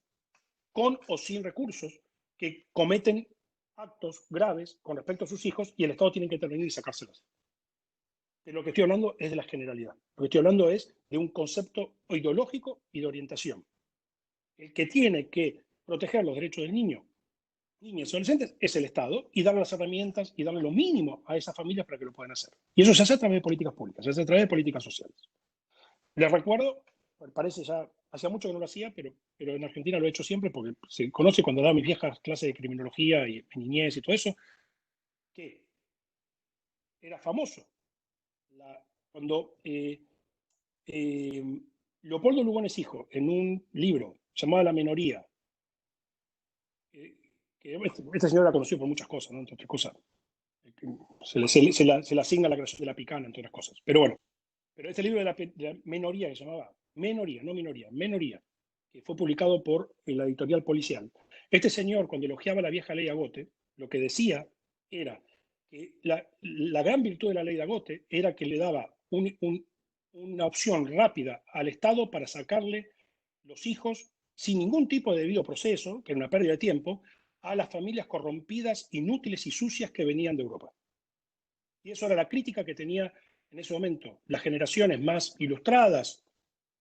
con o sin recursos que cometen actos graves con respecto a sus hijos y el Estado tiene que intervenir y sacárselos. De lo que estoy hablando es de la generalidad. Lo que estoy hablando es de un concepto ideológico y de orientación. El que tiene que proteger los derechos del niño, niñas y adolescentes es el Estado y darle las herramientas y darle lo mínimo a esas familias para que lo puedan hacer. Y eso se hace a través de políticas públicas, se hace a través de políticas sociales. Les recuerdo, parece ya, hacía mucho que no lo hacía, pero en Argentina lo he hecho siempre porque se conoce cuando daba mis viejas clases de criminología y niñez y todo eso, que era famoso cuando Leopoldo Lugones hijo, en un libro llamado La Menoría, que esta señora la conoció por muchas cosas, ¿no? Entre otras cosas, se le asigna la creación de la picana, entre otras cosas. Pero bueno, pero este libro de la menoría, que se llamaba Menoría, no Minoría, Menoría, que fue publicado por la editorial Policial. Este señor, cuando elogiaba la vieja ley Agote, lo que decía era que la gran virtud de la ley de Agote era que le daba una opción rápida al Estado para sacarle los hijos sin ningún tipo de debido proceso, que era una pérdida de tiempo, a las familias corrompidas, inútiles y sucias que venían de Europa. Y eso era la crítica que tenía en ese momento las generaciones más ilustradas,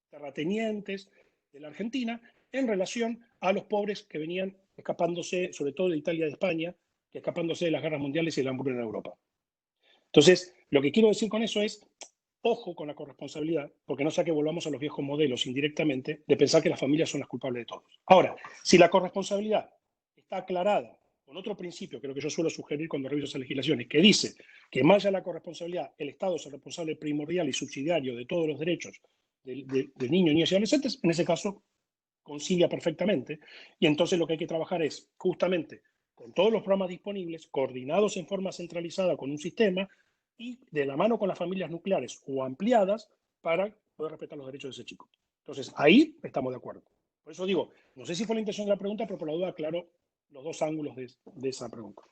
terratenientes de la Argentina, en relación a los pobres que venían escapándose, sobre todo de Italia y de España, que escapándose de las guerras mundiales y de la hambruna en Europa. Entonces, lo que quiero decir con eso es, ojo con la corresponsabilidad, porque no sea que volvamos a los viejos modelos indirectamente de pensar que las familias son las culpables de todos. Ahora, si la corresponsabilidad está aclarada con otro principio, que es lo que yo suelo sugerir cuando reviso esas legislaciones, que dice que más allá de la corresponsabilidad, el Estado es el responsable primordial y subsidiario de todos los derechos de niños, niñas y adolescentes, en ese caso concilia perfectamente. Y entonces lo que hay que trabajar es justamente con todos los programas disponibles, coordinados en forma centralizada con un sistema y de la mano con las familias nucleares o ampliadas para poder respetar los derechos de ese chico. Entonces, ahí estamos de acuerdo. Por eso digo, no sé si fue la intención de la pregunta, pero por la duda aclaro los dos ángulos de esa pregunta.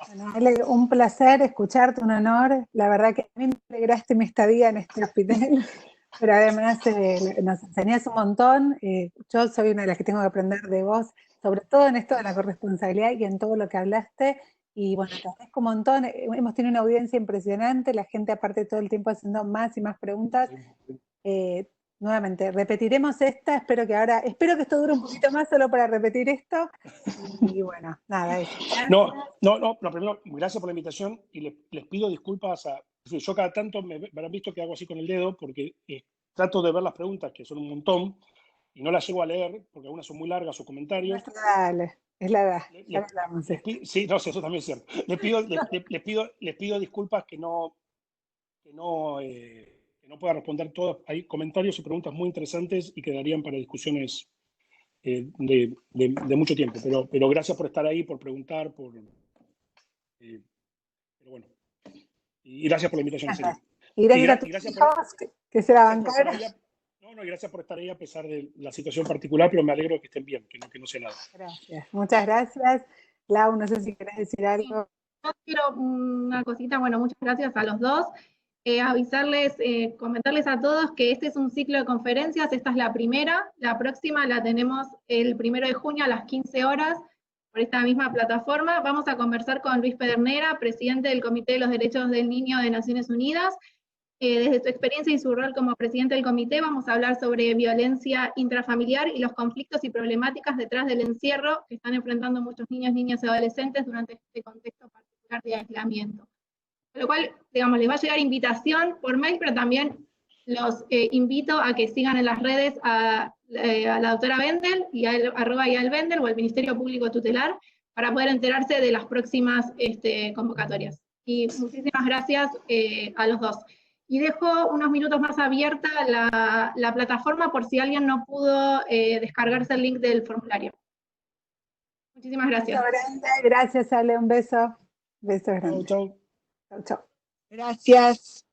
Bueno, Ale, un placer escucharte, un honor. La verdad que a mí me alegraste mi estadía en este hospital, pero además nos enseñás un montón. Yo soy una de las que tengo que aprender de vos, sobre todo en esto de la corresponsabilidad y en todo lo que hablaste. Y bueno, te agradezco un montón. Hemos tenido una audiencia impresionante, la gente aparte todo el tiempo haciendo más y más preguntas. Nuevamente, repetiremos esta, espero que esto dure un poquito más solo para repetir esto. Y bueno, nada, eso. No, primero, gracias por la invitación y les pido disculpas yo cada tanto me habrán visto que hago así con el dedo porque trato de ver las preguntas, que son un montón, y no las llego a leer porque algunas son muy largas o comentarios. Dale, es la edad. Sí, no sé, eso también es cierto. Les pido disculpas que no pueda responder todas. Hay comentarios y preguntas muy interesantes y quedarían para discusiones de mucho tiempo. Pero gracias por estar ahí, por preguntar, pero bueno. Y gracias por la invitación. Y gracias a tus hijos, que se la bancaron. Y gracias por estar ahí a pesar de la situación particular, pero me alegro que estén bien, que no sea nada. Gracias, muchas gracias. Lau, no sé si querés decir algo. Yo quiero una cosita, bueno, muchas gracias a los dos. Avisarles, comentarles a todos que este es un ciclo de conferencias, esta es la primera, la próxima la tenemos el 1 de junio a las 15 horas por esta misma plataforma. Vamos a conversar con Luis Pedernera, presidente del Comité de los Derechos del Niño de Naciones Unidas. Desde su experiencia y su rol como presidente del comité, vamos a hablar sobre violencia intrafamiliar y los conflictos y problemáticas detrás del encierro que están enfrentando muchos niños, niñas y adolescentes durante este contexto particular de aislamiento. Con lo cual, digamos, les va a llegar invitación por mail, pero también los invito a que sigan en las redes a la doctora Bendel, y @Yael o el Ministerio Público Tutelar, para poder enterarse de las próximas convocatorias. Y muchísimas gracias a los dos. Y dejo unos minutos más abierta la plataforma por si alguien no pudo descargarse el link del formulario. Muchísimas gracias. Gracias, Ale, un beso. Beso grande. Chau. Chau, chau. Gracias.